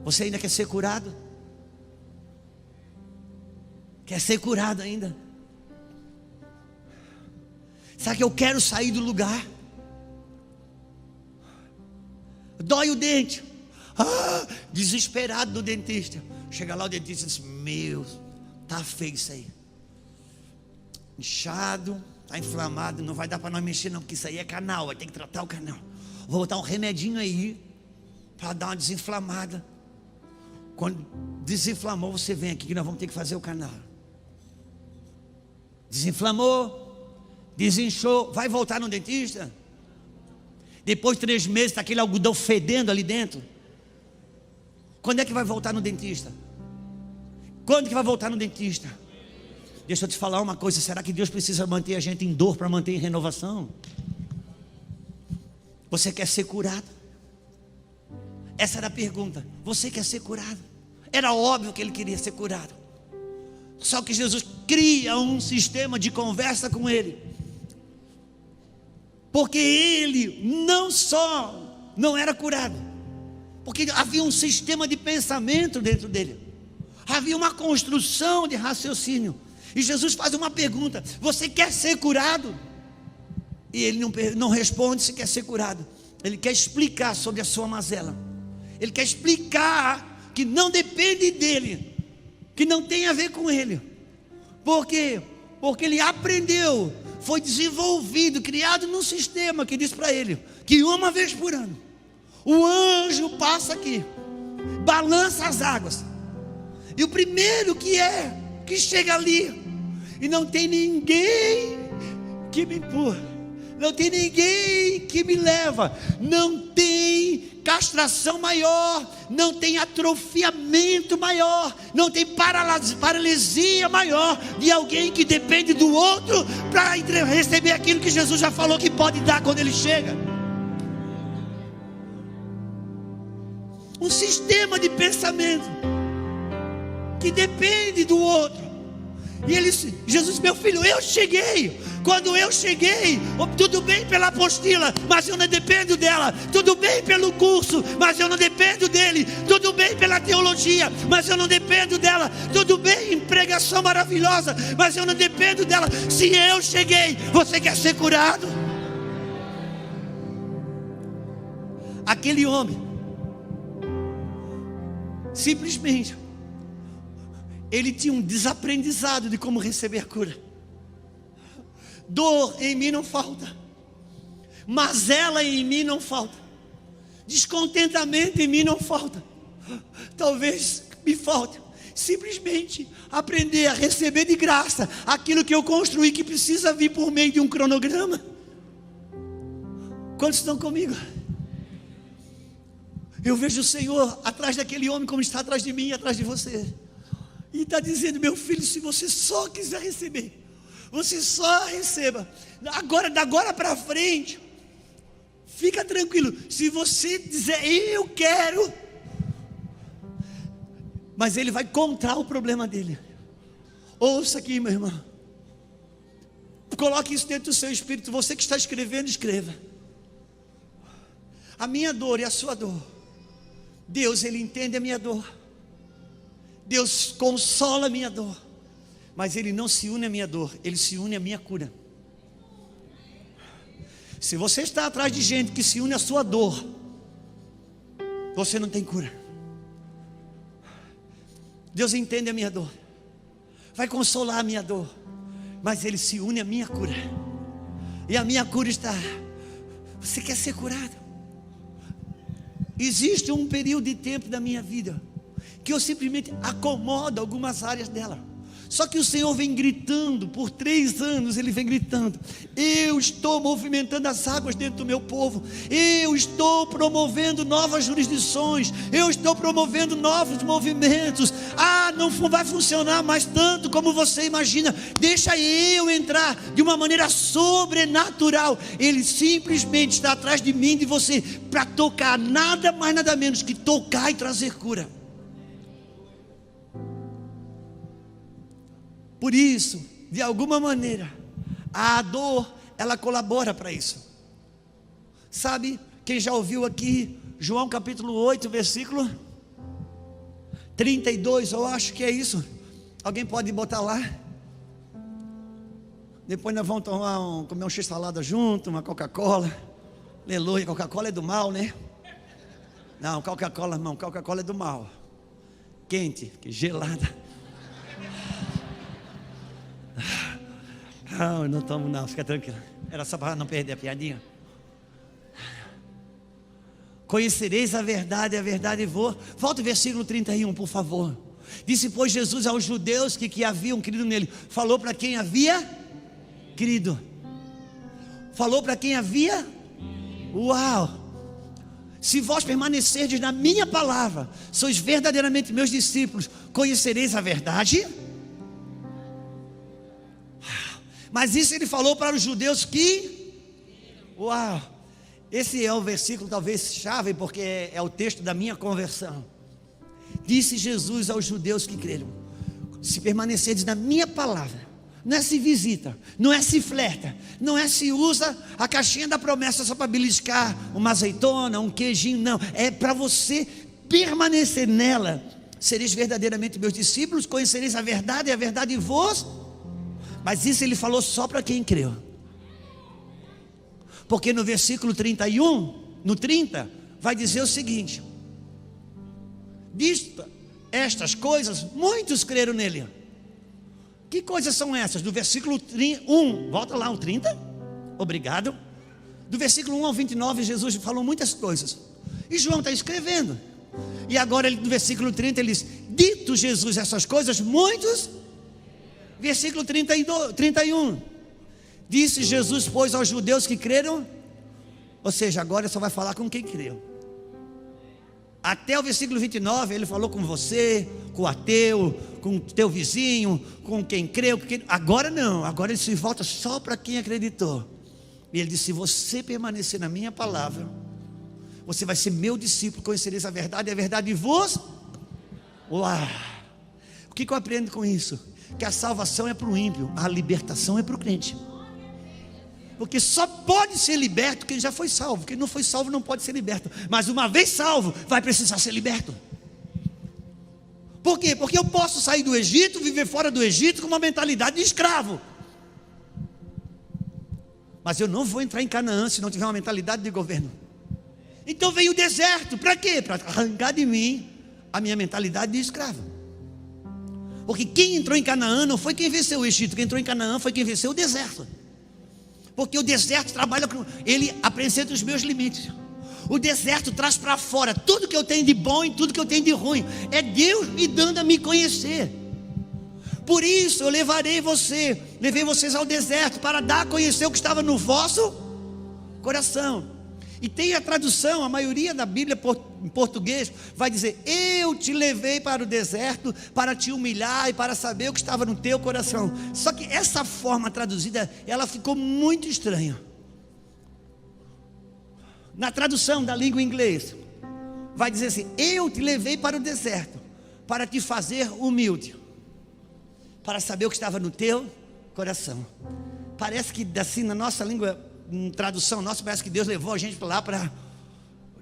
Você ainda quer ser curado? Quer ser curado ainda? Sabe que eu quero sair do lugar? Dói o dente. Desesperado do dentista. Chega lá o dentista diz: meu, tá feio isso aí. Inchado, tá inflamado, não vai dar para nós mexer não, porque isso aí é canal, vai ter que tratar o canal. Vou botar um remedinho aí para dar uma desinflamada. Quando desinflamou, você vem aqui que nós vamos ter que fazer o canal. Desinflamou, desinchou, vai voltar no dentista? Depois de 3 meses, está aquele algodão fedendo ali dentro. Quando é que vai voltar no dentista? Quando que vai voltar no dentista? Deixa eu te falar uma coisa, será que Deus precisa manter a gente em dor para manter em renovação? Você quer ser curado? Essa era a pergunta. Você quer ser curado? Era óbvio que ele queria ser curado. Só que Jesus cria um sistema de conversa com ele, porque ele não só não era curado, porque havia um sistema de pensamento dentro dele, havia uma construção de raciocínio. E Jesus faz uma pergunta: você quer ser curado? E ele não responde se quer ser curado. Ele quer explicar sobre a sua mazela. Ele quer explicar que não depende dele, que não tem a ver com ele. Por quê? Porque ele aprendeu, foi desenvolvido, criado num sistema que diz para ele que uma vez por ano o anjo passa aqui, balança as águas, e o primeiro que chega ali, e não tem ninguém que me empurra, não tem ninguém que me leva, não tem castração maior, não tem atrofiamento maior, não tem paralisia maior de alguém que depende do outro para receber aquilo que Jesus já falou que pode dar quando ele chega. Um sistema de pensamento que depende do outro. E Jesus, meu filho, eu cheguei. Quando eu cheguei, tudo bem pela apostila, mas eu não dependo dela. Tudo bem pelo curso, mas eu não dependo dele. Tudo bem pela teologia, mas eu não dependo dela. Tudo bem em pregação maravilhosa, mas eu não dependo dela. Se eu cheguei, você quer ser curado? Aquele homem, simplesmente, ele tinha um desaprendizado de como receber cura. Dor em mim não falta, mazela em mim não falta, descontentamento em mim não falta. Talvez me falte simplesmente aprender a receber de graça aquilo que eu construí, que precisa vir por meio de um cronograma. Quantos estão comigo? Eu vejo o Senhor atrás daquele homem como está atrás de mim e atrás de você, e está dizendo: meu filho, se você só quiser receber, você só receba. Da agora para frente, fica tranquilo. Se você dizer eu quero, mas ele vai encontrar o problema dele. Ouça aqui, meu irmão, coloque isso dentro do seu espírito. Você que está escrevendo, escreva. A minha dor e a sua dor, Deus, ele entende a minha dor, Deus consola a minha dor, mas ele não se une à minha dor, ele se une à minha cura. Se você está atrás de gente que se une à sua dor, você não tem cura. Deus entende a minha dor, vai consolar a minha dor, mas Ele se une à minha cura. E a minha cura está: você quer ser curado? Existe um período de tempo da minha vida que eu simplesmente acomodo algumas áreas dela. Só que o Senhor vem gritando, por 3 anos Ele vem gritando: eu estou movimentando as águas dentro do meu povo, eu estou promovendo novas jurisdições, eu estou promovendo novos movimentos. Não vai funcionar mais tanto como você imagina, deixa eu entrar de uma maneira sobrenatural. Ele simplesmente está atrás de mim e de você, para tocar, nada mais nada menos que tocar e trazer cura. Por isso, de alguma maneira, a dor, ela colabora para isso. Sabe, quem já ouviu aqui João capítulo 8, versículo 32, eu acho que é isso. Alguém pode botar lá? Depois nós vamos comer um x-salada junto, uma Coca-Cola. Aleluia, Coca-Cola é do mal, né? Não, Coca-Cola, irmão, Coca-Cola é do mal. Quente, gelada. Não, eu não tomo não, fica tranquilo. Era só para não perder a piadinha. Conhecereis a verdade vos... Volta o versículo 31, por favor. Disse, pois, Jesus aos judeus que haviam crido nele. Falou para quem havia crido. Falou para quem havia... Uau! Se vós permanecerdes na minha palavra, sois verdadeiramente meus discípulos, conhecereis a verdade. Mas isso ele falou para os judeus que... Uau! Esse é o versículo talvez chave, porque é o texto da minha conversão. Disse Jesus aos judeus que creram: se permanecerdes na minha palavra, não é se visita, não é se flerta, não é se usa a caixinha da promessa só para beliscar uma azeitona, um queijinho, não. É para você permanecer nela. Sereis verdadeiramente meus discípulos, conhecereis a verdade e a verdade vos... Mas isso ele falou só para quem creu. Porque no versículo 31, no 30, vai dizer o seguinte: visto estas coisas, muitos creram nele. Que coisas são essas? Do versículo 1, volta lá o 30, obrigado. Do versículo 1 ao 29, Jesus falou muitas coisas. E João está escrevendo. E agora no versículo 30 ele diz: dito Jesus essas coisas, muitos... Versículo 31, disse Jesus, pois, aos judeus que creram. Ou seja, agora só vai falar com quem creu. Até o versículo 29 ele falou com você, com o ateu, com o teu vizinho, com quem creu. Agora não, agora ele se volta só para quem acreditou. E ele disse: se você permanecer na minha palavra, você vai ser meu discípulo, conhecereis a verdade e a verdade vos... Uau! O que eu aprendo com isso? Que a salvação é para o ímpio, a libertação é para o crente. Porque só pode ser liberto quem já foi salvo. Quem não foi salvo não pode ser liberto. Mas uma vez salvo, vai precisar ser liberto. Por quê? Porque eu posso sair do Egito, viver fora do Egito com uma mentalidade de escravo. Mas eu não vou entrar em Canaã se não tiver uma mentalidade de governo. Então veio o deserto, para quê? Para arrancar de mim a minha mentalidade de escravo. Porque quem entrou em Canaã não foi quem venceu o Egito, quem entrou em Canaã foi quem venceu o deserto. Porque o deserto trabalha com... ele apresenta os meus limites. O deserto traz para fora tudo que eu tenho de bom e tudo que eu tenho de ruim. É Deus me dando a me conhecer. Por isso eu levei vocês ao deserto para dar a conhecer o que estava no vosso coração. E tem a tradução, a maioria da Bíblia em português vai dizer: eu te levei para o deserto para te humilhar e para saber o que estava no teu coração. Só que essa forma traduzida, ela ficou muito estranha. Na tradução da língua inglesa vai dizer assim: eu te levei para o deserto para te fazer humilde, para saber o que estava no teu coração. Parece que assim na nossa língua, em tradução nossa, parece que Deus levou a gente para lá para,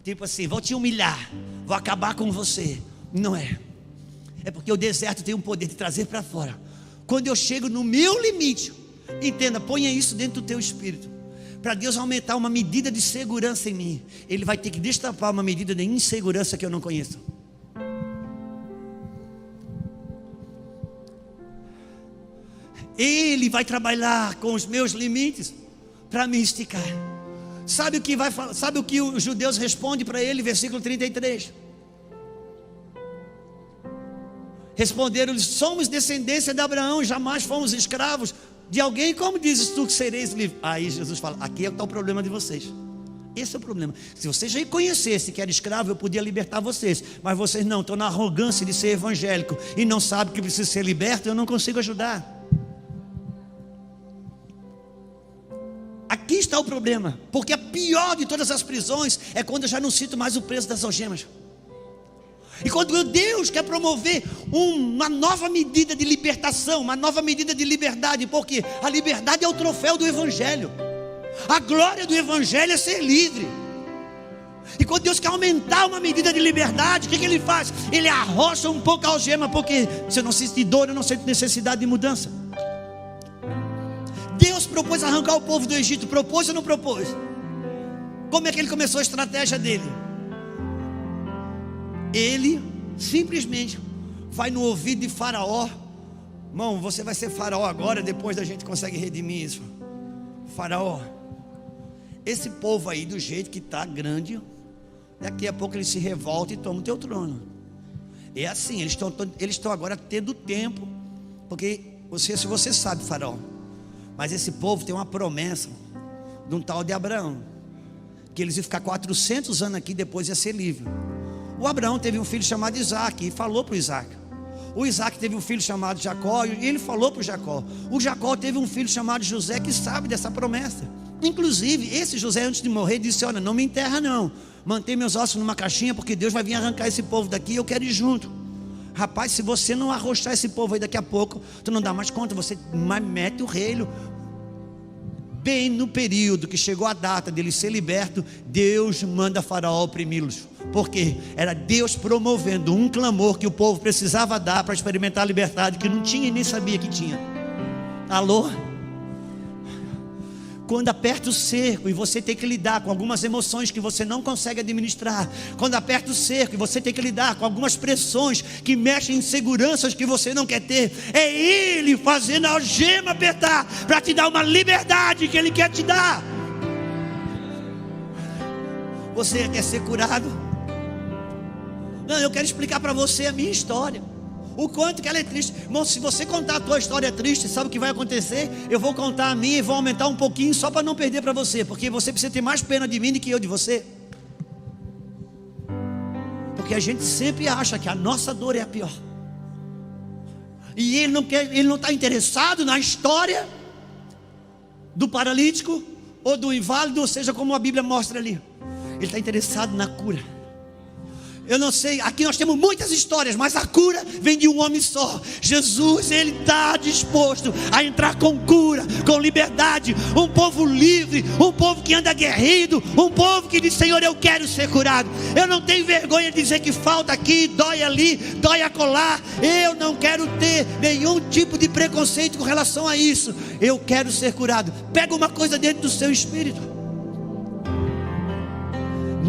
tipo assim, vou te humilhar, vou acabar com você. Não é. É porque o deserto tem um poder de trazer para fora. Quando eu chego no meu limite, entenda, ponha isso dentro do teu espírito. para Deus aumentar uma medida de segurança em mim, Ele vai ter que destapar uma medida de insegurança que eu não conheço. Ele vai trabalhar com os meus limites para me esticar. Sabe o que os judeus respondem para ele, versículo 33? Responderam-lhe: somos descendência de Abraão, jamais fomos escravos de alguém. Como dizes tu que sereis livre? Aí Jesus fala: aqui está o problema de vocês. Esse é o problema. Se vocês reconhecessem que era escravo, eu podia libertar vocês, mas vocês não, estão na arrogância de ser evangélico e não sabem que precisa ser liberto. Eu não consigo ajudar. Aqui está o problema, porque a pior de todas as prisões é quando eu já não sinto mais o peso das algemas. E quando Deus quer promover uma nova medida de libertação, uma nova medida de liberdade, porque a liberdade é o troféu do Evangelho. A glória do Evangelho é ser livre. E quando Deus quer aumentar uma medida de liberdade, o que Ele faz? Ele arrocha um pouco a algema, porque se eu não sinto dor, eu não sinto necessidade de mudança. Deus propôs arrancar o povo do Egito. Propôs ou não propôs? Como é que Ele começou a estratégia dele? Ele simplesmente vai no ouvido de Faraó. Irmão, você vai ser Faraó agora, depois da gente consegue redimir isso. Faraó, esse povo aí do jeito que está grande, daqui a pouco ele se revolta e toma o teu trono. É assim, eles estão agora tendo tempo, porque se você sabe, Faraó, mas esse povo tem uma promessa de um tal de Abraão, que eles iam ficar 400 anos aqui, depois ia ser livre. O Abraão teve um filho chamado Isaac e falou para o Isaac. O Isaac teve um filho chamado Jacó e ele falou para o Jacó. O Jacó teve um filho chamado José, que sabe dessa promessa. Inclusive, esse José, antes de morrer, disse: olha, não me enterra não, mantém meus ossos numa caixinha, porque Deus vai vir arrancar esse povo daqui e eu quero ir junto. Rapaz, se você não arrochar esse povo aí daqui a pouco, tu não dá mais conta, você mete o relho. Bem no período que chegou a data dele ser liberto, Deus manda Faraó oprimi-los. Porque era Deus promovendo um clamor que o povo precisava dar para experimentar a liberdade, que não tinha e nem sabia que tinha. Alô? Quando aperta o cerco e você tem que lidar com algumas emoções que você não consegue administrar, quando aperta o cerco e você tem que lidar com algumas pressões que mexem em seguranças que você não quer ter, é Ele fazendo a algema apertar para te dar uma liberdade que Ele quer te dar. Você quer ser curado? Não, eu quero explicar para você a minha história, o quanto que ela é triste. Irmão, se você contar a tua história triste, sabe o que vai acontecer? Eu vou contar a minha e vou aumentar um pouquinho só para não perder para você, porque você precisa ter mais pena de mim do que eu de você. Porque a gente sempre acha que a nossa dor é a pior. E ele não está interessado na história do paralítico ou do inválido, ou seja, como a Bíblia mostra ali. Ele está interessado na cura. Eu não sei, aqui nós temos muitas histórias, mas a cura vem de um homem só. Jesus, Ele está disposto a entrar com cura, com liberdade. Um povo livre, um povo que anda aguerrido, um povo que diz: Senhor, eu quero ser curado. Eu não tenho vergonha de dizer que falta aqui, dói ali, dói acolá. Eu não quero ter nenhum tipo de preconceito com relação a isso. Eu quero ser curado. Pega uma coisa dentro do seu espírito.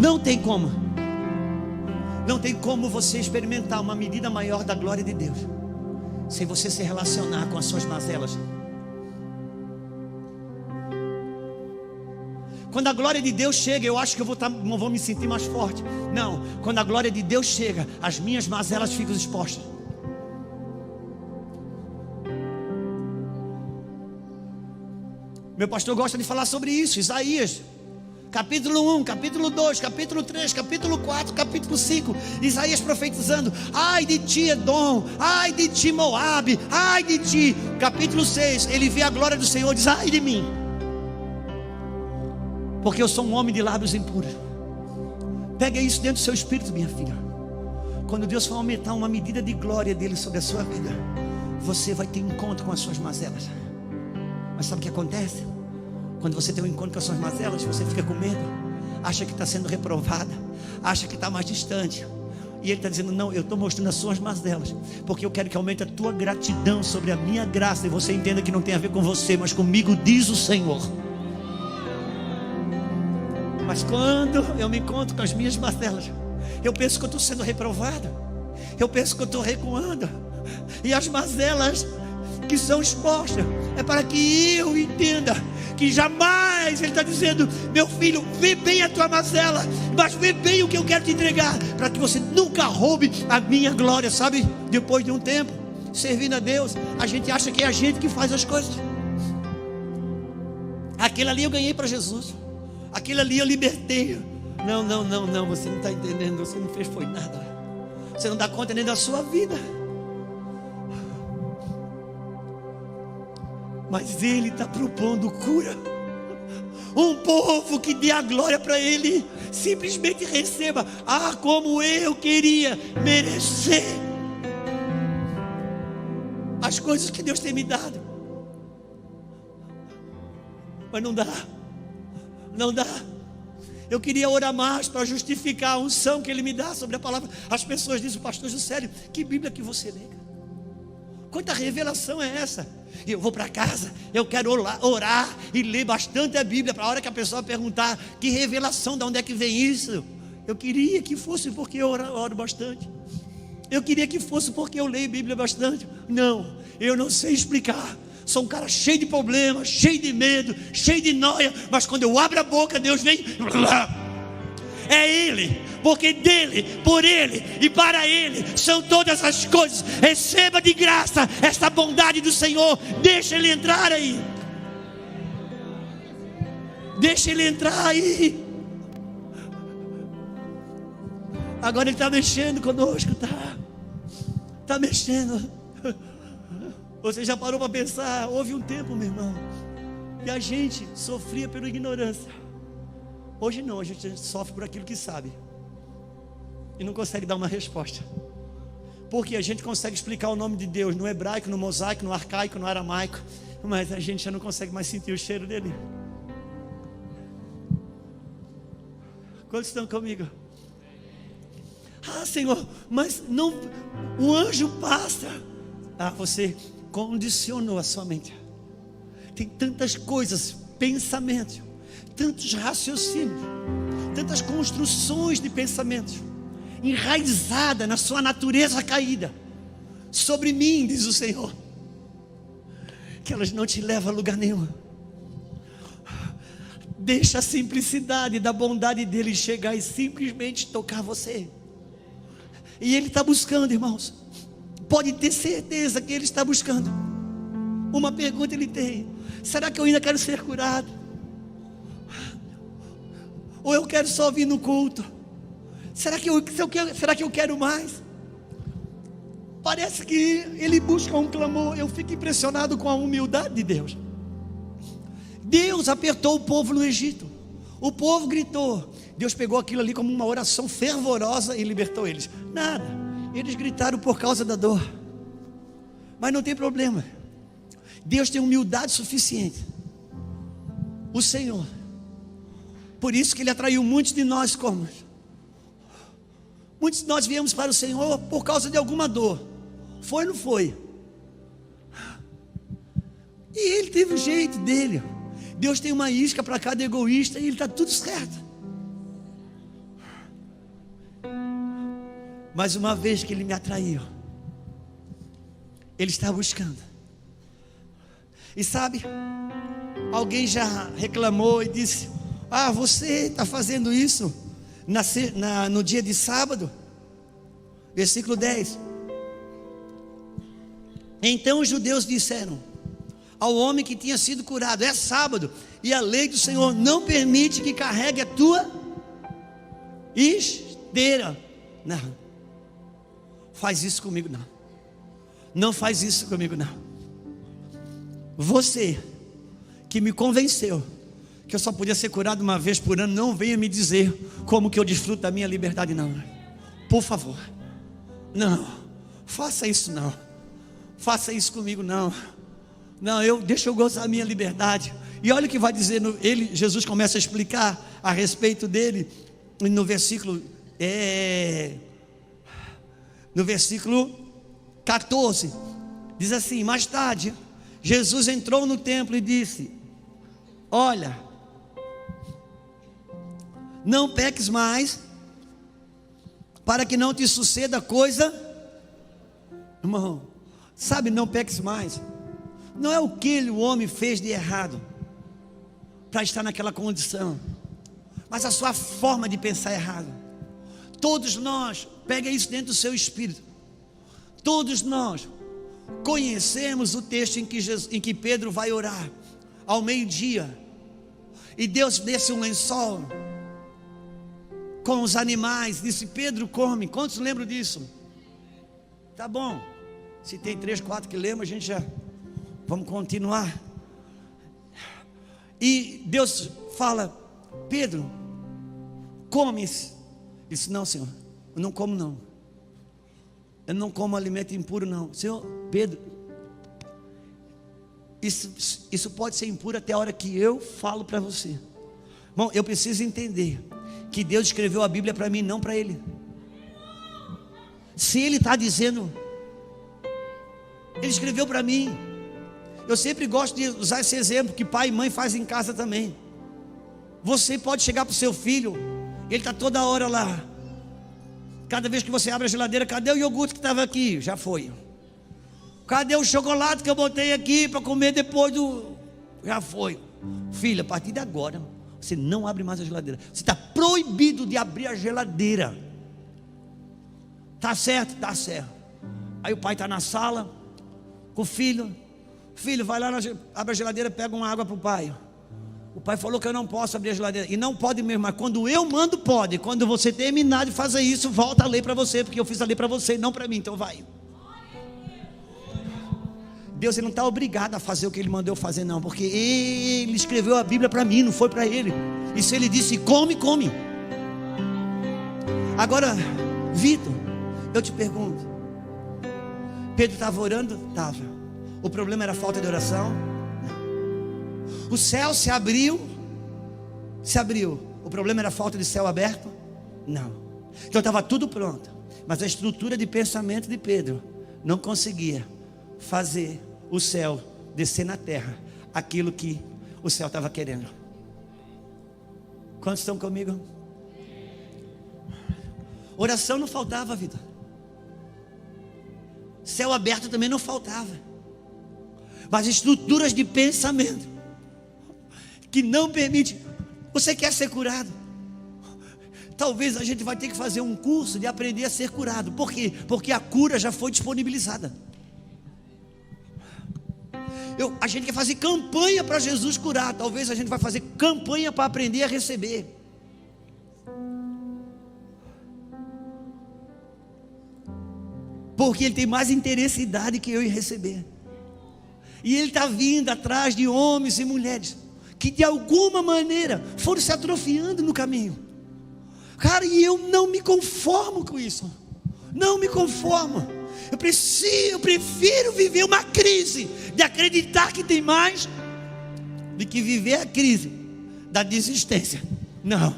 Não tem como. Não tem como você experimentar uma medida maior da glória de Deus sem você se relacionar com as suas mazelas. Quando a glória de Deus chega, eu acho que eu não vou me sentir mais forte. Não, quando a glória de Deus chega, as minhas mazelas ficam expostas. Meu pastor gosta de falar sobre isso. Isaías capítulo 1, capítulo 2, capítulo 3, capítulo 4, capítulo 5, Isaías profetizando: ai de ti Edom, ai de ti Moabe, ai de ti. Capítulo 6, ele vê a glória do Senhor e diz: ai de mim, porque eu sou um homem de lábios impuros. Pega isso dentro do seu espírito, minha filha. Quando Deus for aumentar uma medida de glória dele sobre a sua vida, você vai ter encontro com as suas mazelas. Mas sabe o que acontece? Quando você tem um encontro com as suas mazelas, você fica com medo, acha que está sendo reprovada, acha que está mais distante. E Ele está dizendo: não, eu estou mostrando as suas mazelas, porque eu quero que aumente a tua gratidão sobre a minha graça, e você entenda que não tem a ver com você, mas comigo, diz o Senhor. Mas quando eu me encontro com as minhas mazelas, eu penso que eu estou sendo reprovado, eu penso que eu estou recuando. E as mazelas que são expostas é para que eu entenda que jamais Ele está dizendo: meu filho, vê bem a tua mazela, mas vê bem o que eu quero te entregar, para que você nunca roube a minha glória. Sabe, depois de um tempo servindo a Deus, a gente acha que é a gente que faz as coisas. Aquele ali eu ganhei para Jesus, aquele ali eu libertei. Não, você não está entendendo. Você não fez foi nada. Você não dá conta nem da sua vida. Mas Ele está propondo cura. Um povo que dê a glória para Ele, simplesmente receba. Ah, como eu queria merecer as coisas que Deus tem me dado. Mas não dá. Não dá. Eu queria orar mais para justificar a unção que Ele me dá sobre a palavra. As pessoas dizem: pastor Juscelio, que Bíblia que você lê? Quanta revelação é essa? Eu vou para casa, eu quero orar e ler bastante a Bíblia, para a hora que a pessoa perguntar: que revelação, de onde é que vem isso? Eu queria que fosse porque eu oro bastante. Eu queria que fosse porque eu leio a Bíblia bastante. Não, eu não sei explicar. Sou um cara cheio de problemas, cheio de medo, cheio de noia, mas quando eu abro a boca, Deus vem. É Ele, porque dele, por Ele e para Ele são todas as coisas. Receba de graça esta bondade do Senhor. Deixa Ele entrar aí. Deixa Ele entrar aí. Agora Ele está mexendo conosco, está mexendo. Você já parou para pensar? Houve um tempo, meu irmão, que a gente sofria pela ignorância. Hoje não, a gente sofre por aquilo que sabe e não consegue dar uma resposta. Porque a gente consegue explicar o nome de Deus no hebraico, no mosaico, no arcaico, no aramaico, mas a gente já não consegue mais sentir o cheiro dele. Quantos estão comigo? Ah, Senhor, mas não, o anjo passa. Ah, você condicionou a sua mente. Tem tantas coisas, pensamentos, tantos raciocínios, tantas construções de pensamentos enraizada na sua natureza caída sobre mim, diz o Senhor, que elas não te levam a lugar nenhum. Deixa a simplicidade da bondade dele chegar e simplesmente tocar você. E Ele está buscando, irmãos. Pode ter certeza que Ele está buscando. Uma pergunta Ele tem: será que eu ainda quero ser curado? Ou eu quero só vir no culto? Será que eu quero mais? Parece que Ele busca um clamor. Eu fico impressionado com a humildade de Deus. Deus apertou o povo no Egito. O povo gritou. Deus pegou aquilo ali como uma oração fervorosa e libertou eles. Nada. Eles gritaram por causa da dor. Mas não tem problema. Deus tem humildade suficiente. O Senhor. Por isso que Ele atraiu muitos de nós como? Muitos de nós viemos para o Senhor por causa de alguma dor. Foi ou não foi? E Ele teve o jeito dele. Deus tem uma isca para cada egoísta e Ele está tudo certo. Mas uma vez que Ele me atraiu, Ele está buscando. E sabe, alguém já reclamou e disse: ah, você está fazendo isso no dia de sábado? Versículo 10. Então os judeus disseram ao homem que tinha sido curado: é sábado, e a lei do Senhor não permite que carregue a tua esteira. Não, faz isso comigo não. Não faz isso comigo não. Você que me convenceu que eu só podia ser curado uma vez por ano, não venha me dizer como que eu desfruto da minha liberdade não. Por favor, não, faça isso não. Faça isso comigo não. Não, deixa eu gozar a minha liberdade. E olha o que vai dizer, Jesus começa a explicar a respeito dele no versículo 14, diz assim: mais tarde, Jesus entrou no templo e disse: olha, não peques mais, para que não te suceda coisa. Irmão, sabe, não peques mais. Não é o que o homem fez de errado para estar naquela condição, mas a sua forma de pensar errado. Todos nós, pega isso dentro do seu espírito. Todos nós conhecemos o texto em que Pedro vai orar ao meio-dia, e Deus desce um lençol com os animais, disse: Pedro, come. Quantos lembram disso? Tá bom, se tem 3, 4 que lembram, a gente já vamos continuar. E Deus fala: Pedro, come-se. Disse: não, Senhor, eu não como não, eu não como alimento impuro não. Senhor, Pedro, isso pode ser impuro até a hora que eu falo para você. Bom, eu preciso entender que Deus escreveu a Bíblia para mim, não para ele. Se ele está dizendo, ele escreveu para mim. Eu sempre gosto de usar esse exemplo que pai e mãe fazem em casa também. Você pode chegar para o seu filho, ele está toda hora lá. Cada vez que você abre a geladeira: cadê o iogurte que estava aqui? Já foi. Cadê o chocolate que eu botei aqui para comer depois do... Já foi. Filha, a partir de agora você não abre mais a geladeira. Você está proibido de abrir a geladeira. Tá certo? Tá certo. Aí o pai está na sala com o filho. Filho, vai lá, abre a geladeira, pega uma água para o pai. O pai falou que eu não posso abrir a geladeira. E não pode mesmo, mas quando eu mando, pode. Quando você terminar de fazer isso, volta a lei para você, porque eu fiz a lei para você e não para mim, então vai. Deus, ele não está obrigado a fazer o que ele mandou eu fazer não, porque ele escreveu a Bíblia para mim, não foi para ele. E se ele disse come, come. Agora, Vitor, eu te pergunto, Pedro estava orando? Estava. O problema era a falta de oração? Não. O céu se abriu? Se abriu. O problema era a falta de céu aberto? Não. Então estava tudo pronto, mas a estrutura de pensamento de Pedro não conseguia fazer o céu descer na terra aquilo que o céu estava querendo. Quantos estão comigo? Oração não faltava, vida. Céu aberto também não faltava, mas estruturas de pensamento que não permite. Você quer ser curado? Talvez a gente vai ter que fazer um curso de aprender a ser curado. Por quê? Porque a cura já foi disponibilizada. A gente quer fazer campanha para Jesus curar. Talvez a gente vai fazer campanha para aprender a receber. Porque ele tem mais interesse e idade que eu em receber. E ele está vindo atrás de homens e mulheres que de alguma maneira foram se atrofiando no caminho. Cara, e eu não me conformo com isso. Não me conformo. Eu prefiro viver uma crise de acreditar que tem mais do que viver a crise da desistência. Não.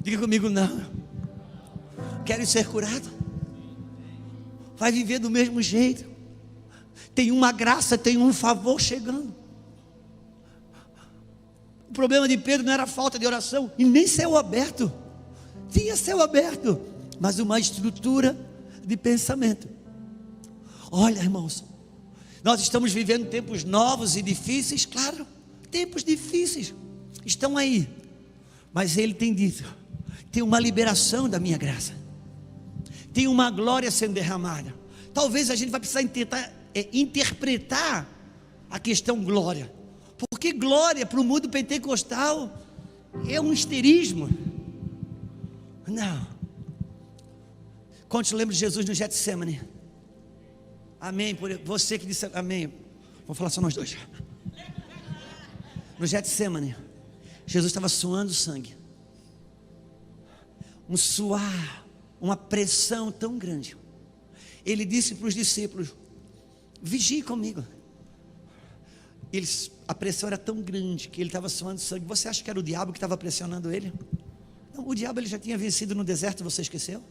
Diga comigo, não. Quero ser curado? Vai viver do mesmo jeito. Tem uma graça, tem um favor chegando. O problema de Pedro não era a falta de oração e nem céu aberto. Tinha céu aberto, mas uma estrutura de pensamento. Olha, irmãos, nós estamos vivendo tempos novos e difíceis, claro, tempos difíceis estão aí, mas ele tem dito: tem uma liberação da minha graça, tem uma glória sendo derramada. Talvez a gente vai precisar tentar interpretar a questão glória, porque glória para o mundo pentecostal é um histerismo. Não. Quantos lembram de Jesus no Getsemane? Amém, por você que disse amém. Vou falar só nós dois. No Getsemane, Jesus estava suando sangue. Um suar, uma pressão tão grande. Ele disse para os discípulos: vigie comigo. A pressão era tão grande que ele estava suando sangue. Você acha que era o diabo que estava pressionando ele? Não, o diabo ele já tinha vencido no deserto, você esqueceu?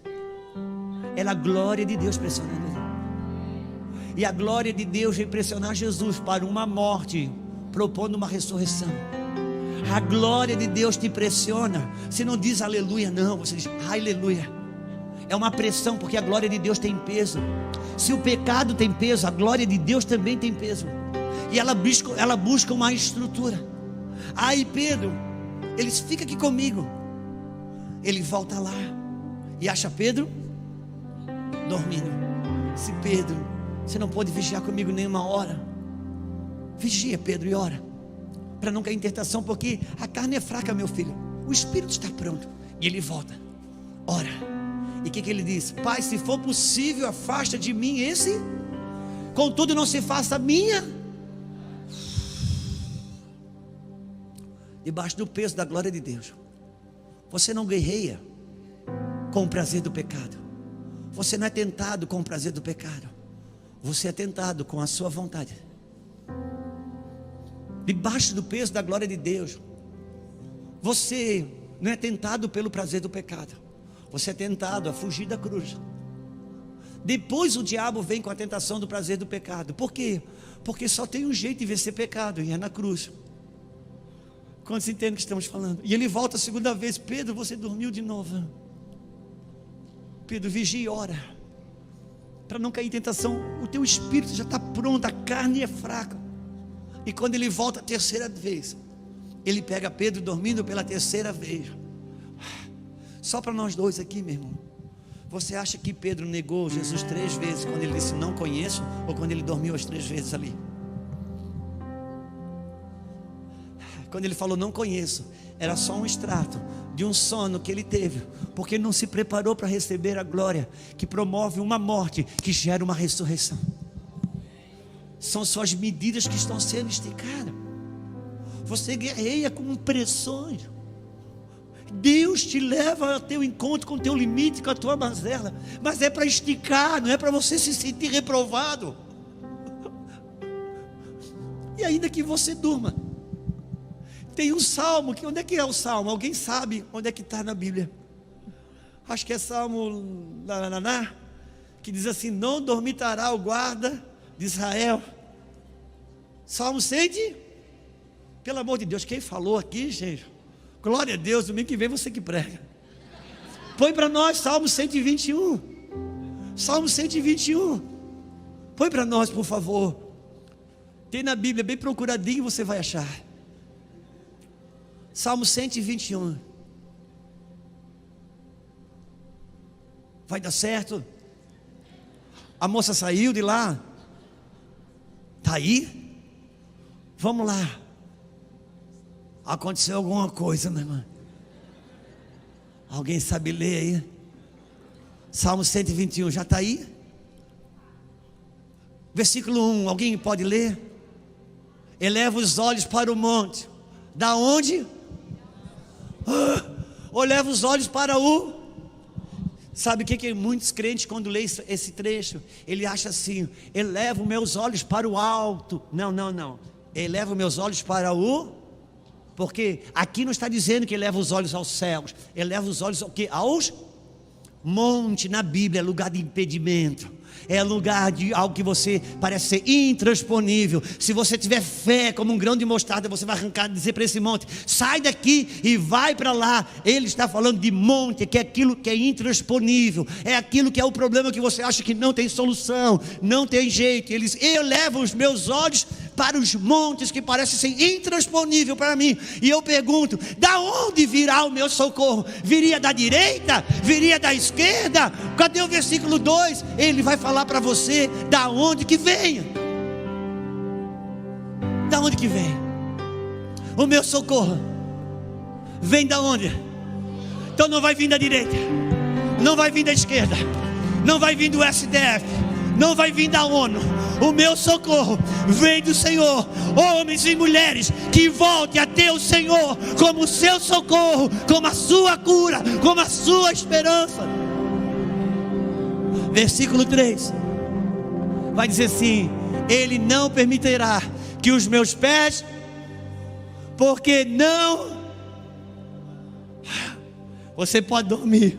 Era a glória de Deus pressionando ele. E a glória de Deus veio pressionar Jesus para uma morte, propondo uma ressurreição. A glória de Deus te pressiona. Você não diz aleluia, não, você diz aleluia. É uma pressão, porque a glória de Deus tem peso. Se o pecado tem peso, a glória de Deus também tem peso. E ela busca uma estrutura. Aí Pedro, ele fica aqui comigo. Ele volta lá e acha Pedro dormindo. Se Pedro, você não pode vigiar comigo nenhuma hora. Vigia, Pedro, e ora, para não cair em tentação, porque a carne é fraca, meu filho. O espírito está pronto. E ele volta, ora. E o que ele diz? Pai, se for possível, afasta de mim esse. Contudo, não se faça a minha. Debaixo do peso da glória de Deus. Você não guerreia com o prazer do pecado. Você não é tentado com o prazer do pecado. Você é tentado com a sua vontade. Debaixo do peso da glória de Deus. Você não é tentado pelo prazer do pecado. Você é tentado a fugir da cruz. Depois o diabo vem com a tentação do prazer do pecado. Por quê? Porque só tem um jeito de vencer pecado, e é na cruz. Quantos entendem o que estamos falando? E ele volta a segunda vez. Pedro, você dormiu de novo. Pedro, vigia e ora, para não cair em tentação. O teu espírito já está pronto, a carne é fraca. E quando ele volta a terceira vez, ele pega Pedro dormindo pela terceira vez. Só para nós dois aqui, meu irmão. Você acha que Pedro negou Jesus 3 vezes quando ele disse não conheço, ou quando ele dormiu as 3 vezes ali? Quando ele falou não conheço, era só um extrato de um sono que ele teve, porque ele não se preparou para receber a glória que promove uma morte que gera uma ressurreição. São só as medidas que estão sendo esticadas. Você guerreia com pressões. Deus te leva ao teu encontro com o teu limite, com a tua mazela, mas é para esticar, não é para você se sentir reprovado. E ainda que você durma, tem um salmo, onde é que é o salmo? Alguém sabe onde é que está na Bíblia? Acho que é salmo que diz assim: não dormitará o guarda de Israel. Salmo 100. Pelo amor de Deus, quem falou aqui, gente? Glória a Deus, domingo que vem você que prega. Põe para nós Salmo 121. Salmo 121. Põe para nós, por favor. Tem na Bíblia, bem procuradinho, você vai achar. Salmo 121. Vai dar certo? A moça saiu de lá. Está aí? Vamos lá. Aconteceu alguma coisa, minha irmã? Alguém sabe ler aí? Salmo 121, já está aí? Versículo 1, alguém pode ler? Eleva os olhos para o monte. Da onde? Eleva os olhos para o... Sabe o que muitos crentes, quando lê esse trecho, ele acha assim: elevo meus olhos para o alto. Não. Elevo meus olhos para o... Porque aqui não está dizendo que eleva os olhos aos céus. Eleva os olhos ao quê? Aos montes. Na Bíblia é lugar de impedimento. É lugar de algo que você parece ser intransponível. Se você tiver fé como um grão de mostarda, você vai arrancar e dizer para esse monte: sai daqui e vai para lá. Ele está falando de monte, que é aquilo que é intransponível. É aquilo que é o problema que você acha que não tem solução, não tem jeito. Ele diz: eu levo os meus olhos para os montes que parecem ser intransponível para mim. E eu pergunto: da onde virá o meu socorro? Viria da direita? Viria da esquerda? Cadê o versículo 2? Ele vai falar para você da onde que vem. Da onde que vem? O meu socorro vem da onde? Então não vai vir da direita, não vai vir da esquerda, não vai vir do STF, não vai vir da ONU. O meu socorro vem do Senhor. Homens e mulheres que voltem a ter o Senhor como o seu socorro, como a sua cura, como a sua esperança. Versículo 3 vai dizer assim: Ele não permitirá que os meus pés, porque não... Você pode dormir,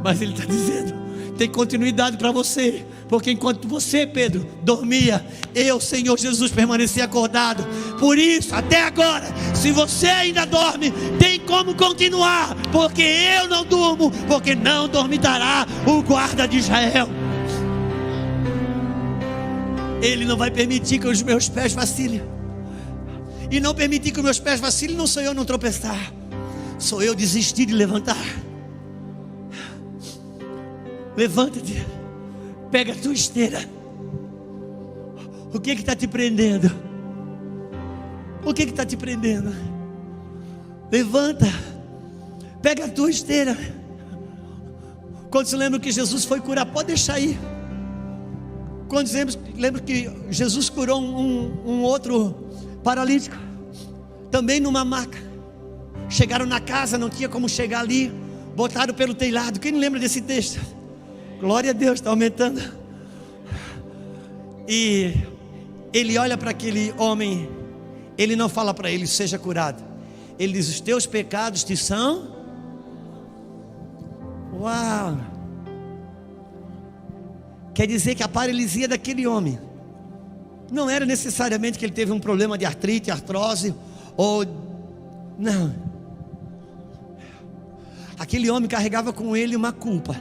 mas Ele está dizendo: tem continuidade para você. Porque enquanto você, Pedro, dormia, eu, Senhor Jesus, permaneci acordado. Por isso, até agora, se você ainda dorme, tem como continuar, porque eu não durmo, porque não dormitará o guarda de Israel. Ele não vai permitir que os meus pés vacilem. E não permitir que os meus pés vacilem não sou eu não tropeçar, sou eu desistir de levantar. Levanta-te, pega a tua esteira. O que está te prendendo? O que está te prendendo? Levanta, pega a tua esteira. Quando se lembra que Jesus foi curar, pode deixar aí. Quando lembra que Jesus curou um outro paralítico, também numa maca. Chegaram na casa, não tinha como chegar ali, botaram pelo telhado. Quem não lembra desse texto? Glória a Deus, está aumentando. E ele olha para aquele homem, ele não fala para ele, seja curado. Ele diz, os teus pecados te são. Uau! Quer dizer que a paralisia daquele homem não era necessariamente que ele teve um problema de artrite, artrose, ou não. Aquele homem carregava com ele uma culpa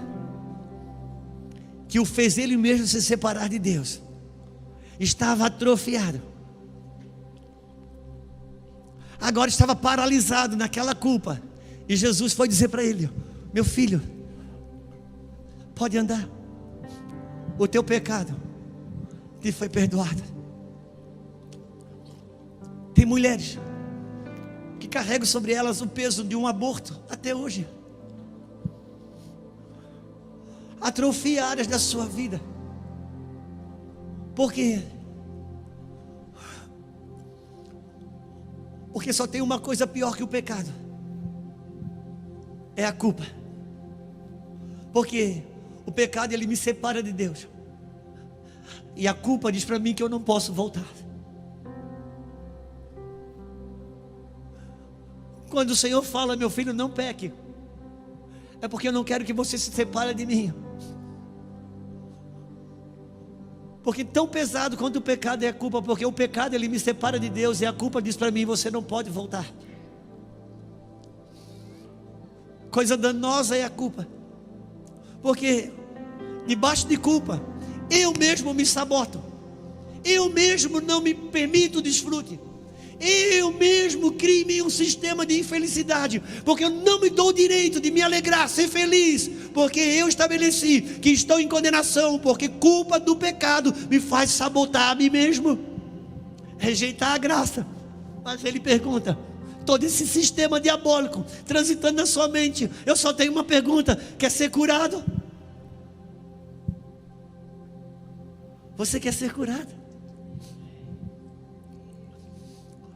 que o fez ele mesmo se separar de Deus. Estava atrofiado. Agora estava paralisado naquela culpa. E Jesus foi dizer para ele, meu filho, pode andar. O teu pecado te foi perdoado. Tem mulheres que carregam sobre elas o peso de um aborto até hoje. Atrofia áreas da sua vida. Por quê? Porque só tem uma coisa pior que o pecado, é a culpa. Porque o pecado ele me separa de Deus, e a culpa diz para mim que eu não posso voltar. Quando o Senhor fala, meu filho, não peque, é porque eu não quero que você se separe de mim. Porque tão pesado quanto o pecado é a culpa, porque o pecado ele me separa de Deus, e a culpa diz para mim, você não pode voltar. Coisa danosa é a culpa, porque debaixo de culpa eu mesmo me saboto, eu mesmo não me permito desfrute, eu mesmo crio em mim um sistema de infelicidade, porque eu não me dou o direito de me alegrar, ser feliz, porque eu estabeleci que estou em condenação, porque culpa do pecado me faz sabotar a mim mesmo, rejeitar a graça. Mas ele pergunta, todo esse sistema diabólico transitando na sua mente, eu só tenho uma pergunta: quer ser curado? Você quer ser curado?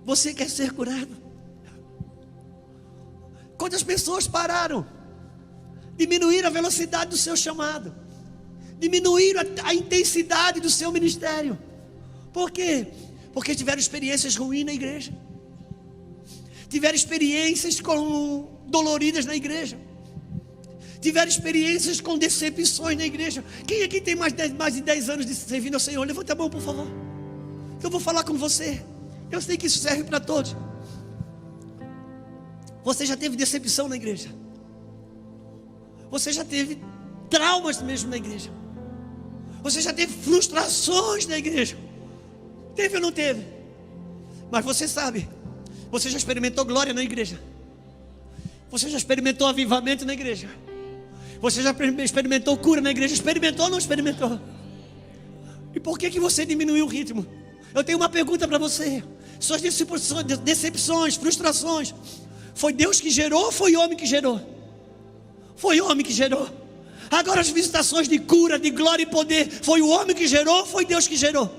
Você quer ser curado? Quantas pessoas pararam? Diminuíram a velocidade do seu chamado, diminuíram a intensidade do seu ministério. Por quê? Porque tiveram experiências ruins na igreja, tiveram experiências doloridas na igreja, tiveram experiências com decepções na igreja. Quem aqui tem mais de 10 anos de servindo ao Senhor? Levanta a mão, por favor. Eu vou falar com você. Eu sei que isso serve para todos. Você já teve decepção na igreja? Você já teve traumas mesmo na igreja? Você já teve frustrações na igreja? Teve ou não teve? Mas você sabe, você já experimentou glória na igreja? Você já experimentou avivamento na igreja? Você já experimentou cura na igreja? Experimentou ou não experimentou? E por que você diminuiu o ritmo? Eu tenho uma pergunta para você. Suas decepções, frustrações, foi Deus que gerou ou foi homem que gerou? Foi homem que gerou. Agora as visitações de cura, de glória e poder, foi o homem que gerou ou foi Deus que gerou?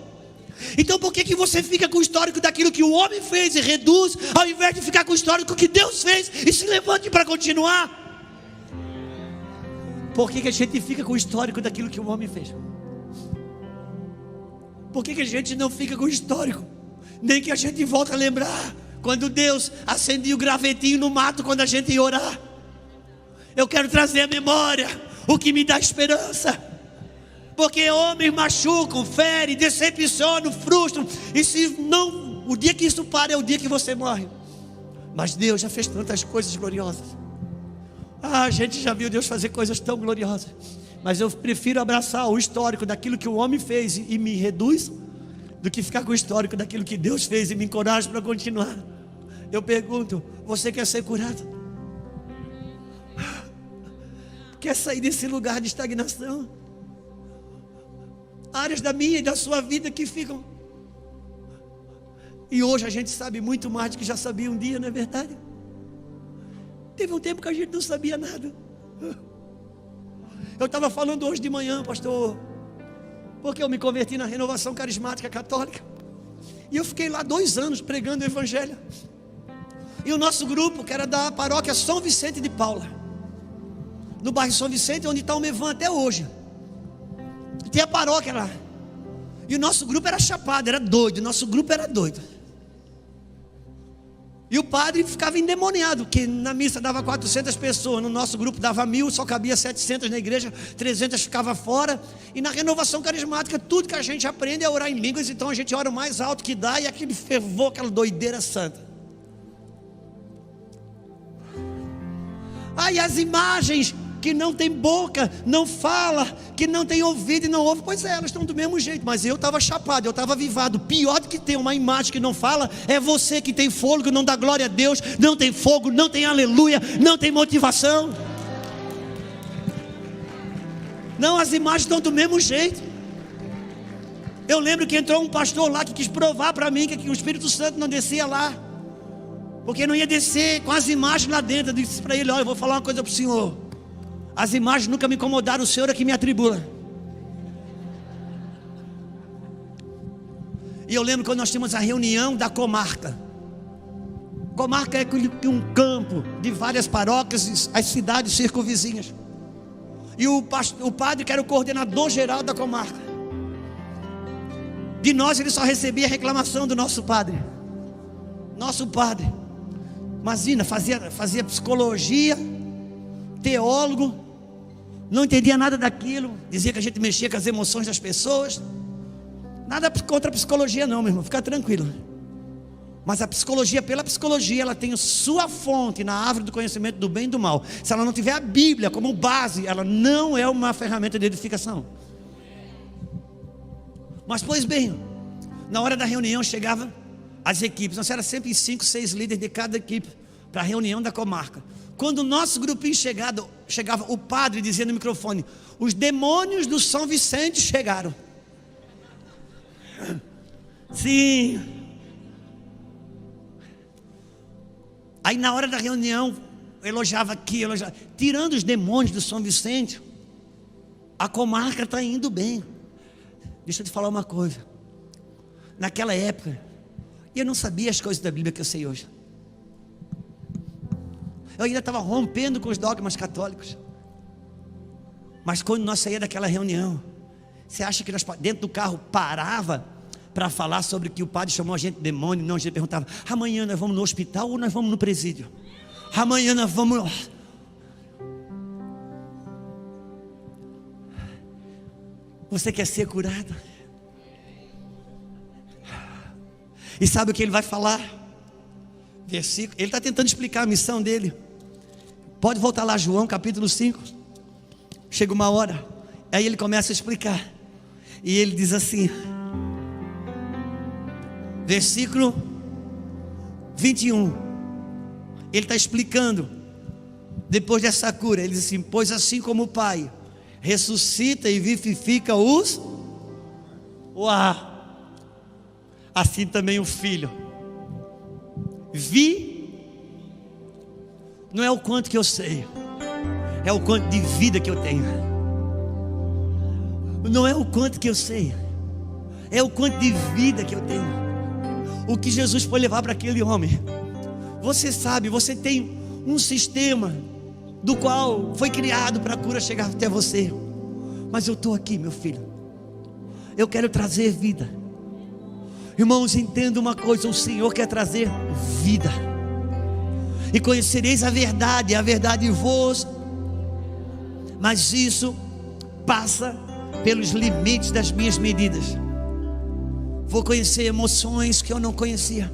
Então por que você fica com o histórico daquilo que o homem fez e reduz, ao invés de ficar com o histórico que Deus fez e se levante para continuar? Por que a gente fica com o histórico daquilo que o homem fez? Por que a gente não fica com o histórico? Nem que a gente volta a lembrar quando Deus acendia o gravetinho no mato quando a gente ia orar. Eu quero trazer à memória o que me dá esperança. Porque homens machucam, ferem, decepcionam, frustram. E se não, o dia que isso para é o dia que você morre. Mas Deus já fez tantas coisas gloriosas. A gente já viu Deus fazer coisas tão gloriosas. Mas eu prefiro abraçar o histórico daquilo que o homem fez e me reduz, do que ficar com o histórico daquilo que Deus fez e me encoraja para continuar. Eu pergunto: você quer ser curado? Quer sair desse lugar de estagnação? Áreas da minha e da sua vida que ficam. E hoje a gente sabe muito mais do que já sabia um dia, não é verdade? Teve um tempo que a gente não sabia nada. Eu estava falando hoje de manhã, pastor, porque eu me converti na Renovação Carismática Católica. E eu fiquei lá 2 anos pregando o Evangelho. E o nosso grupo, que era da paróquia São Vicente de Paula, no bairro São Vicente, onde está o Mevan até hoje. Tem a paróquia lá. E o nosso grupo era chapado, era doido. O nosso grupo era doido. E o padre ficava endemoniado, que na missa dava 400 pessoas, no nosso grupo dava 1000, só cabia 700 na igreja, 300 ficava fora. E na Renovação Carismática, tudo que a gente aprende é orar em línguas. Então a gente ora o mais alto que dá, e aquele fervor, aquela doideira santa. Aí as imagens que não tem boca, não fala, que não tem ouvido e não ouve, pois é, elas estão do mesmo jeito. Mas eu estava chapado, eu estava avivado. Pior do que ter uma imagem que não fala é você que tem fôlego, não dá glória a Deus, não tem fogo, não tem aleluia, não tem motivação. Não, as imagens estão do mesmo jeito. Eu lembro que entrou um pastor lá que quis provar para mim que o Espírito Santo não descia lá, porque não ia descer com as imagens lá dentro. Eu disse para ele: olha, eu vou falar uma coisa para o senhor, as imagens nunca me incomodaram, o Senhor é que me atribula. E eu lembro quando nós tínhamos a reunião da comarca. Comarca é um campo de várias paróquias, as cidades circunvizinhas. E o padre, que era o coordenador geral da comarca, de nós ele só recebia reclamação do nosso padre. Nosso padre, imagina, fazia psicologia, teólogo, não entendia nada daquilo, dizia que a gente mexia com as emoções das pessoas. Nada contra a psicologia não, meu irmão, fica tranquilo. Mas a psicologia, pela psicologia, ela tem a sua fonte na árvore do conhecimento do bem e do mal. Se ela não tiver a Bíblia como base, ela não é uma ferramenta de edificação. Mas pois bem, na hora da reunião chegavam as equipes. Nós era sempre 5, 6 líderes de cada equipe para a reunião da comarca. Quando o nosso grupinho chegava, o padre dizia no microfone: os demônios do São Vicente chegaram. Sim. Aí na hora da reunião, elogiava aqui, elogiava. Tirando os demônios do São Vicente, a comarca está indo bem. Deixa eu te falar uma coisa. Naquela época, eu não sabia as coisas da Bíblia que eu sei hoje. Eu ainda estava rompendo com os dogmas católicos. Mas quando nós saíamos daquela reunião, você acha que nós dentro do carro parava para falar sobre que o padre chamou a gente de demônio? Não, a gente perguntava: amanhã nós vamos no hospital ou nós vamos no presídio? Amanhã nós vamos... Você quer ser curado? E sabe o que ele vai falar? Versículo, ele está tentando explicar a missão dele. Pode voltar lá, João capítulo 5. Chega uma hora, aí ele começa a explicar. E ele diz assim, versículo 21. Ele está explicando. Depois dessa cura, ele diz assim: pois assim como o Pai ressuscita e vivifica os... assim também o Filho. Não é o quanto que eu sei, é o quanto de vida que eu tenho. Não é o quanto que eu sei, é o quanto de vida que eu tenho. O que Jesus foi levar para aquele homem. Você sabe, você tem um sistema do qual foi criado para a cura chegar até você. Mas eu estou aqui, meu filho, eu quero trazer vida. Irmãos, entenda uma coisa: o Senhor quer trazer vida. E conhecereis a verdade vos... Mas isso passa pelos limites das minhas medidas. Vou conhecer emoções que eu não conhecia.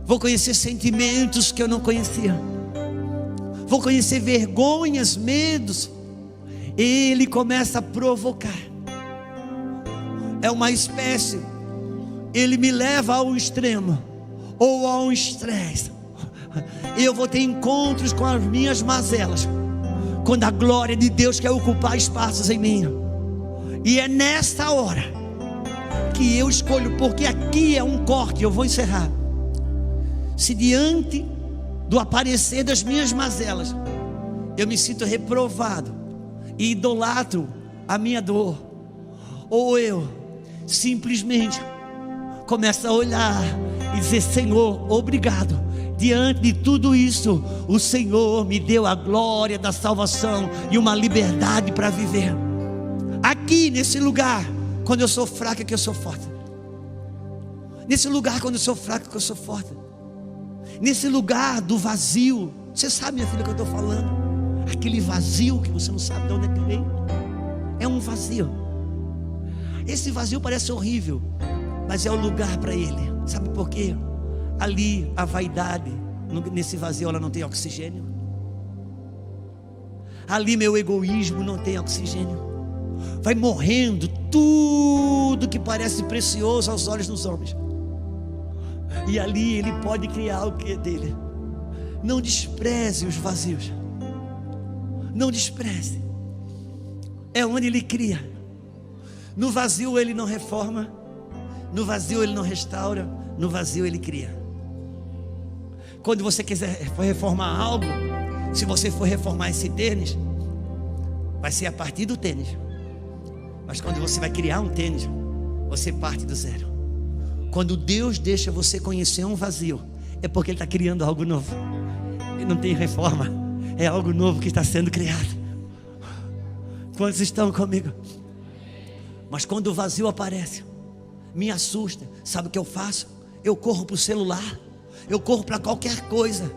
Vou conhecer sentimentos que eu não conhecia. Vou conhecer vergonhas, medos. Ele começa a provocar. É uma espécie. Ele me leva ao extremo, ou ao estresse. Eu vou ter encontros com as minhas mazelas, quando a glória de Deus quer ocupar espaços em mim. E é nesta hora que eu escolho, porque aqui é um corte, eu vou encerrar. Se diante do aparecer das minhas mazelas eu me sinto reprovado e idolatro a minha dor, ou eu simplesmente começo a olhar e dizer: Senhor, obrigado. Diante de tudo isso, o Senhor me deu a glória da salvação e uma liberdade para viver. Aqui nesse lugar, quando eu sou fraco, é que eu sou forte. Nesse lugar, quando eu sou fraco, é que eu sou forte. Nesse lugar do vazio, você sabe, minha filha, o que eu estou falando? Aquele vazio que você não sabe de onde é que vem. É um vazio. Esse vazio parece horrível, mas é o lugar para ele. Sabe por quê? Ali a vaidade, nesse vazio, ela não tem oxigênio. Ali meu egoísmo não tem oxigênio. Vai morrendo tudo que parece precioso aos olhos dos homens. E ali ele pode criar o que é dele. Não despreze os vazios. Não despreze. É onde ele cria. No vazio ele não reforma. No vazio ele não restaura. No vazio ele cria. Quando você quiser reformar algo, se você for reformar esse tênis, vai ser a partir do tênis. Mas quando você vai criar um tênis, você parte do zero. Quando Deus deixa você conhecer um vazio, é porque Ele está criando algo novo. Ele não tem reforma, é algo novo que está sendo criado. Quantos estão comigo? Mas quando o vazio aparece, me assusta. Sabe o que eu faço? Eu corro para o celular, eu corro para qualquer coisa,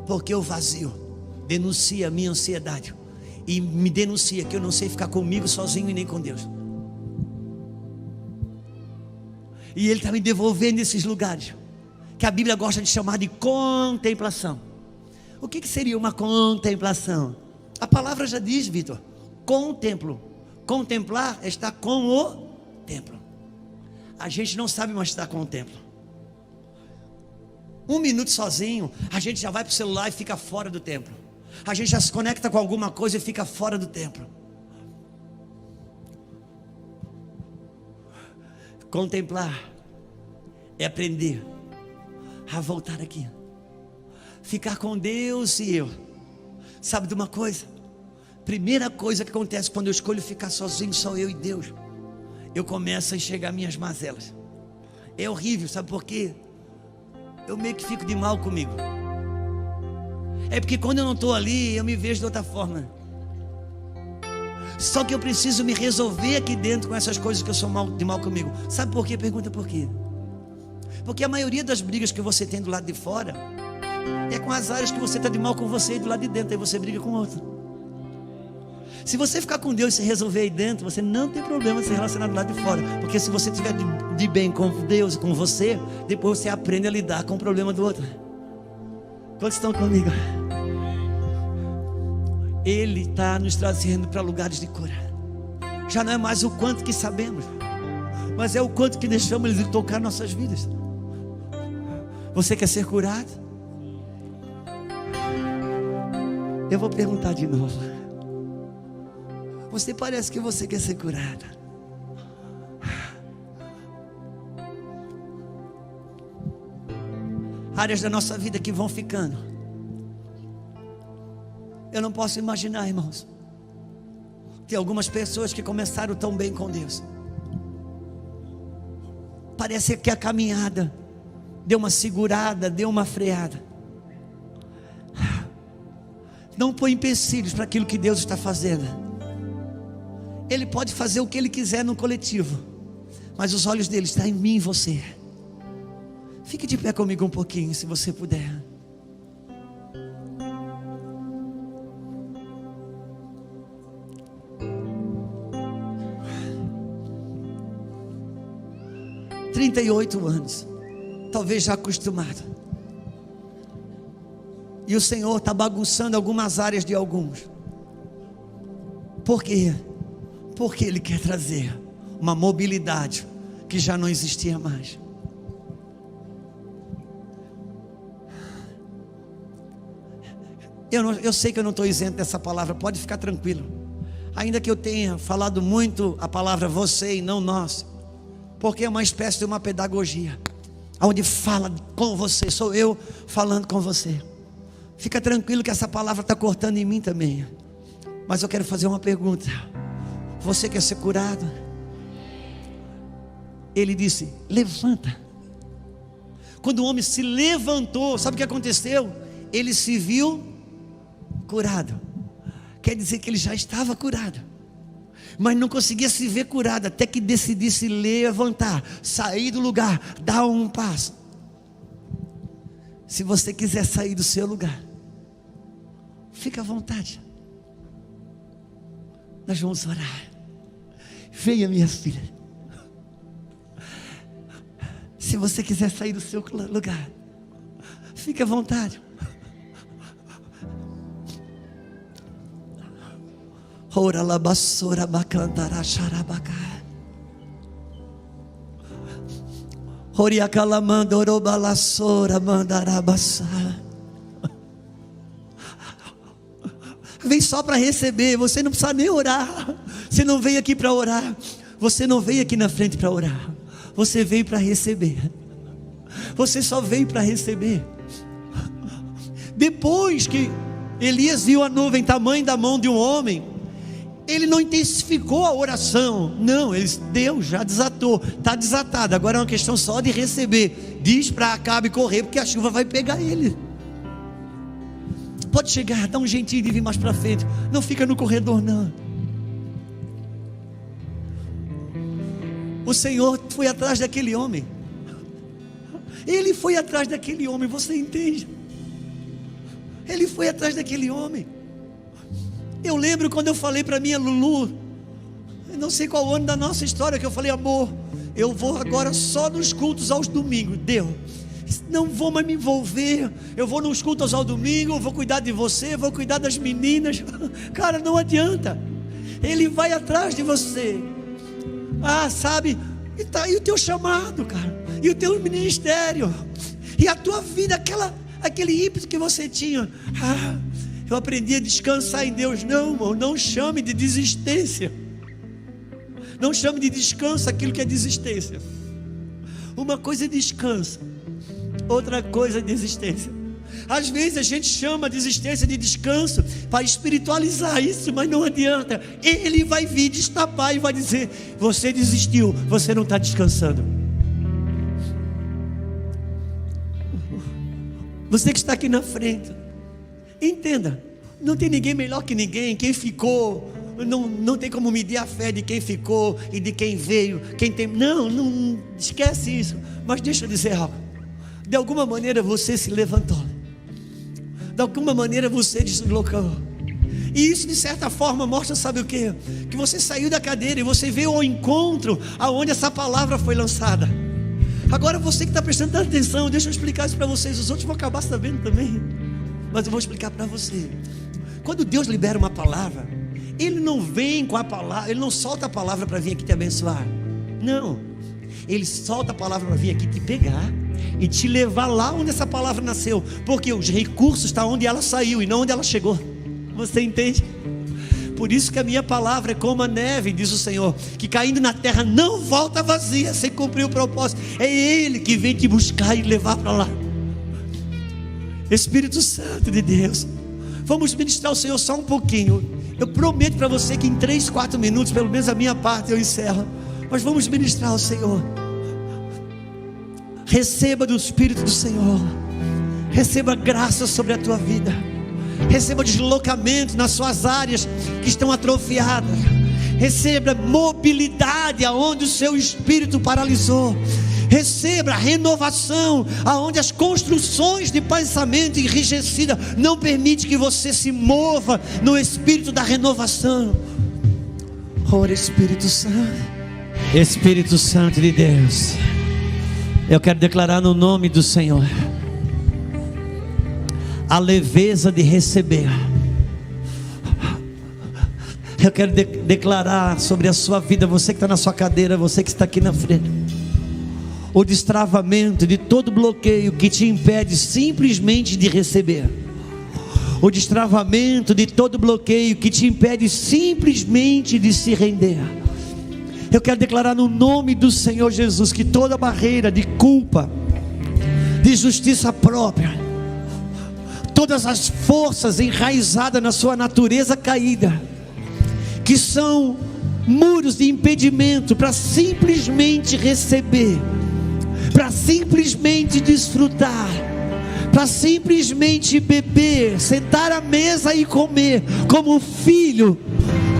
porque o vazio denuncia a minha ansiedade e me denuncia que eu não sei ficar comigo sozinho e nem com Deus. E Ele está me devolvendo esses lugares que a Bíblia gosta de chamar de contemplação. O que seria uma contemplação? A palavra já diz, Vitor, contemplo. Contemplar é estar com o templo. A gente não sabe mais estar com o templo. Um minuto sozinho, a gente já vai para o celular e fica fora do templo. A gente já se conecta com alguma coisa e fica fora do templo. Contemplar é aprender a voltar aqui, ficar com Deus e eu. Sabe de uma coisa? Primeira coisa que acontece quando eu escolho ficar sozinho, só eu e Deus, eu começo a enxergar minhas mazelas. É horrível, sabe por quê? Eu meio que fico de mal comigo. É porque quando eu não estou ali, eu me vejo de outra forma. Só que eu preciso me resolver aqui dentro com essas coisas que eu sou de mal comigo. Sabe por quê? Pergunta por quê? Porque a maioria das brigas que você tem do lado de fora é com as áreas que você está de mal com você, e do lado de dentro aí você briga com o outro. Se você ficar com Deus e se resolver aí dentro, você não tem problema de se relacionar do lado de fora. Porque se você estiver de bem com Deus e com você, depois você aprende a lidar com o problema do outro. Quantos estão comigo? Ele está nos trazendo para lugares de cura. Já não é mais o quanto que sabemos, mas é o quanto que deixamos Ele tocar nossas vidas. Você quer ser curado? Eu vou perguntar de novo. Você parece que você quer ser curada. Áreas da nossa vida que vão ficando. Eu não posso imaginar, irmãos, tem algumas pessoas que começaram tão bem com Deus. Parece que a caminhada deu uma segurada, deu uma freada. Não põe empecilhos para aquilo que Deus está fazendo. Ele pode fazer o que Ele quiser no coletivo, mas os olhos dele estão em mim e você. Fique de pé comigo um pouquinho, se você puder. 38 anos, talvez já acostumado. E o Senhor está bagunçando algumas áreas de alguns. Por quê? Porque Ele quer trazer uma mobilidade que já não existia mais. Eu sei que eu não estou isento dessa palavra, pode ficar tranquilo. Ainda que eu tenha falado muito a palavra você e não nós, porque é uma espécie de uma pedagogia, onde fala com você, sou eu falando com você. Fica tranquilo que essa palavra está cortando em mim também. Mas eu quero fazer uma pergunta. Você quer ser curado? Ele disse, levanta. Quando o homem se levantou, sabe o que aconteceu? Ele se viu curado. Quer dizer que ele já estava curado, mas não conseguia se ver curado, até que decidisse levantar, sair do lugar, dar um passo. Se você quiser sair do seu lugar, fica à vontade. Nós vamos orar. Venha, minha filha. Se você quiser sair do seu lugar, fique à vontade. Ora la basura bacantara xarabaca. Oria calamando orobalassora mandarabassa. Vem só para receber, você não precisa nem orar. Você não veio aqui para orar. Você não veio aqui na frente para orar. Você veio para receber. Você só veio para receber. Depois que Elias viu a nuvem tamanho da mão de um homem, ele não intensificou a oração. Não, Deus já desatou. Está desatado, agora é uma questão só de receber. Diz para Acabe correr, porque a chuva vai pegar ele. Pode chegar, dá um jeitinho de vir mais para frente. Não fica no corredor não. O Senhor foi atrás daquele homem. Ele foi atrás daquele homem, você entende? Ele foi atrás daquele homem. Eu lembro quando eu falei para minha Lulu, eu não sei qual ano da nossa história, que eu falei, amor, eu vou agora só nos cultos aos domingos. Deu, não vou mais me envolver. Eu vou nos cultos ao domingo, eu vou cuidar de você, vou cuidar das meninas. Cara, não adianta. Ele vai atrás de você. Ah, sabe? E tá aí o teu chamado, cara, e o teu ministério, e a tua vida, aquele ímpeto que você tinha. Ah, eu aprendi a descansar em Deus. Não, irmão, não chame de desistência. Não chame de descanso aquilo que é desistência. Uma coisa é descanso, outra coisa é desistência. Às vezes a gente chama a desistência de descanso para espiritualizar isso, mas não adianta. Ele vai vir destapar e vai dizer, você desistiu, você não está descansando. Você que está aqui na frente, entenda, não tem ninguém melhor que ninguém. Quem ficou, não tem como medir a fé de quem ficou e de quem veio. Não esquece isso. Mas deixa eu dizer algo. De alguma maneira você se levantou, de alguma maneira você deslocou, e isso de certa forma mostra, sabe o quê? Que você saiu da cadeira e você veio ao encontro aonde essa palavra foi lançada. Agora você que está prestando atenção, deixa eu explicar isso para vocês. Os outros vão acabar sabendo também, mas eu vou explicar para você. Quando Deus libera uma palavra, Ele não vem com a palavra, Ele não solta a palavra para vir aqui te abençoar. Não, Ele solta a palavra para vir aqui te pegar e te levar lá onde essa palavra nasceu, porque os recursos estão onde ela saiu e não onde ela chegou. Você entende? Por isso que a minha palavra é como a neve, diz o Senhor, que caindo na terra não volta vazia, sem cumprir o propósito. É Ele que vem te buscar e levar para lá. Espírito Santo de Deus, vamos ministrar ao Senhor só um pouquinho. Eu prometo para você que em 3, 4 minutos, pelo menos a minha parte, eu encerro. Mas vamos ministrar ao Senhor. Receba do Espírito do Senhor. Receba graça sobre a tua vida. Receba deslocamento nas suas áreas que estão atrofiadas. Receba mobilidade aonde o seu espírito paralisou. Receba a renovação aonde as construções de pensamento enrijecida não permite que você se mova no espírito da renovação. Ora, Espírito Santo, Espírito Santo de Deus, Eu quero declarar no nome do Senhor a leveza de receber. Eu quero declarar sobre a sua vida, você que está na sua cadeira, você que está aqui na frente, o destravamento de todo bloqueio que te impede simplesmente de receber. O destravamento de todo bloqueio que te impede simplesmente de se render. Eu quero declarar no nome do Senhor Jesus que toda barreira de culpa, de justiça própria, todas as forças enraizadas na sua natureza caída, que são muros de impedimento para simplesmente receber, para simplesmente desfrutar, para simplesmente beber, sentar à mesa e comer, como filho,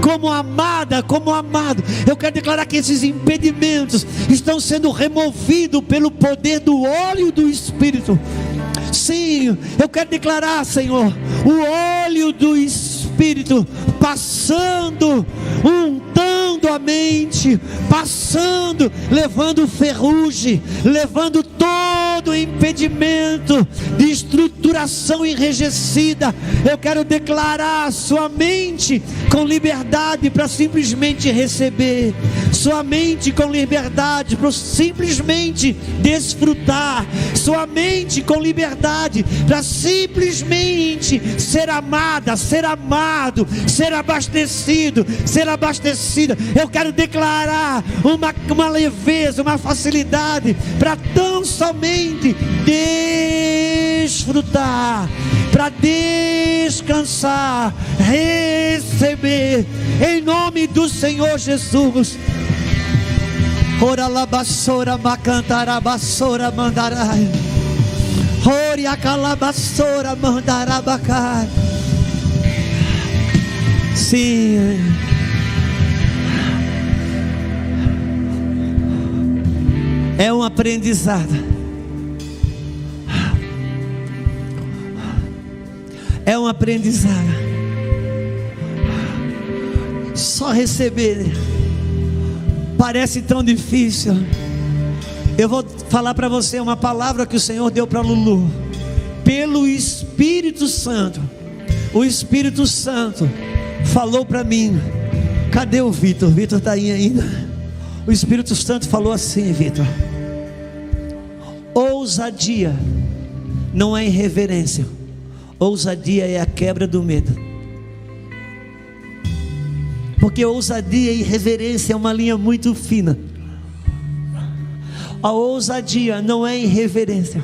como amada, como amado. Eu quero declarar que esses impedimentos estão sendo removidos pelo poder do óleo do Espírito. Sim, eu quero declarar, Senhor, o óleo do Espírito passando, untando a mente, passando, levando ferrugem, levando todo impedimento de estruturação enrijecida. Eu quero declarar sua mente com liberdade para simplesmente receber, sua mente com liberdade para simplesmente desfrutar, sua mente com liberdade para simplesmente ser amada, ser amado, ser abastecido, ser abastecida. Eu quero declarar uma leveza, uma facilidade para tão somente desfrutar, para descansar, receber, em nome do Senhor Jesus. Ora labassora macantarabassora mandarai, ora calabassora mandarabacai. Sim, é um aprendizado, é um aprendizado. Só receber parece tão difícil. Eu vou falar para você uma palavra que o Senhor deu para Lulu, pelo Espírito Santo. O Espírito Santo falou para mim. Cadê o Vitor? Vitor está aí ainda. O Espírito Santo falou assim: Vitor, ousadia não é irreverência, ousadia é a quebra do medo. Porque ousadia e irreverência é uma linha muito fina. A ousadia não é irreverência,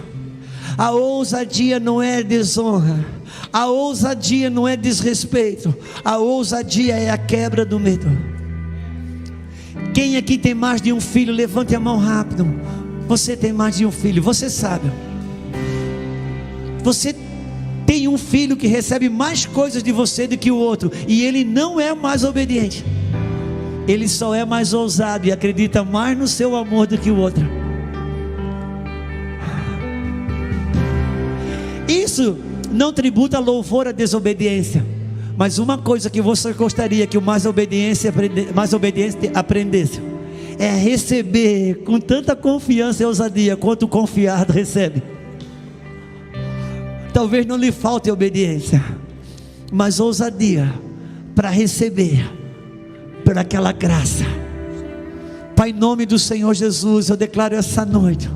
a ousadia não é desonra, a ousadia não é desrespeito, a ousadia é a quebra do medo. Quem aqui tem mais de um filho? Levante a mão rápido. Você tem mais de um filho, você sabe. Você tem um filho que recebe mais coisas de você do que o outro, e ele não é mais obediente, ele só é mais ousado e acredita mais no seu amor do que o outro. Isso não tributa louvor à desobediência, mas uma coisa que você gostaria que o mais obediente aprendesse é receber com tanta confiança e ousadia quanto o confiado recebe. Talvez não lhe falte obediência, mas ousadia para receber por aquela graça. Pai, em nome do Senhor Jesus, eu declaro essa noite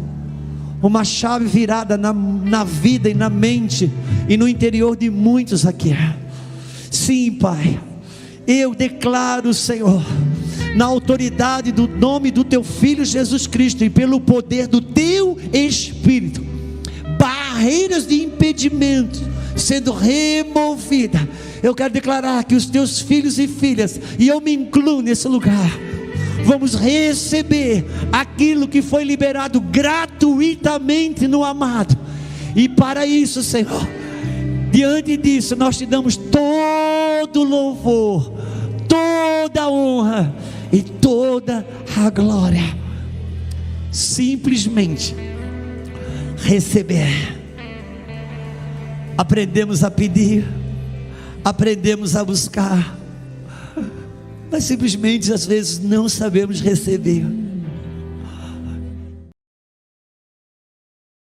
uma chave virada na vida e na mente e no interior de muitos aqui. Sim, Pai, eu declaro, Senhor, na autoridade do nome do Teu Filho Jesus Cristo e pelo poder do Teu Espírito, barreiras de impedimento sendo removidas. Eu quero declarar que os Teus filhos e filhas, e eu me incluo nesse lugar, vamos receber aquilo que foi liberado gratuitamente no amado. E para isso, Senhor, diante disso nós Te damos todo louvor, toda a honra e toda a glória. Simplesmente receber. Aprendemos a pedir, aprendemos a buscar, mas simplesmente às vezes não sabemos receber.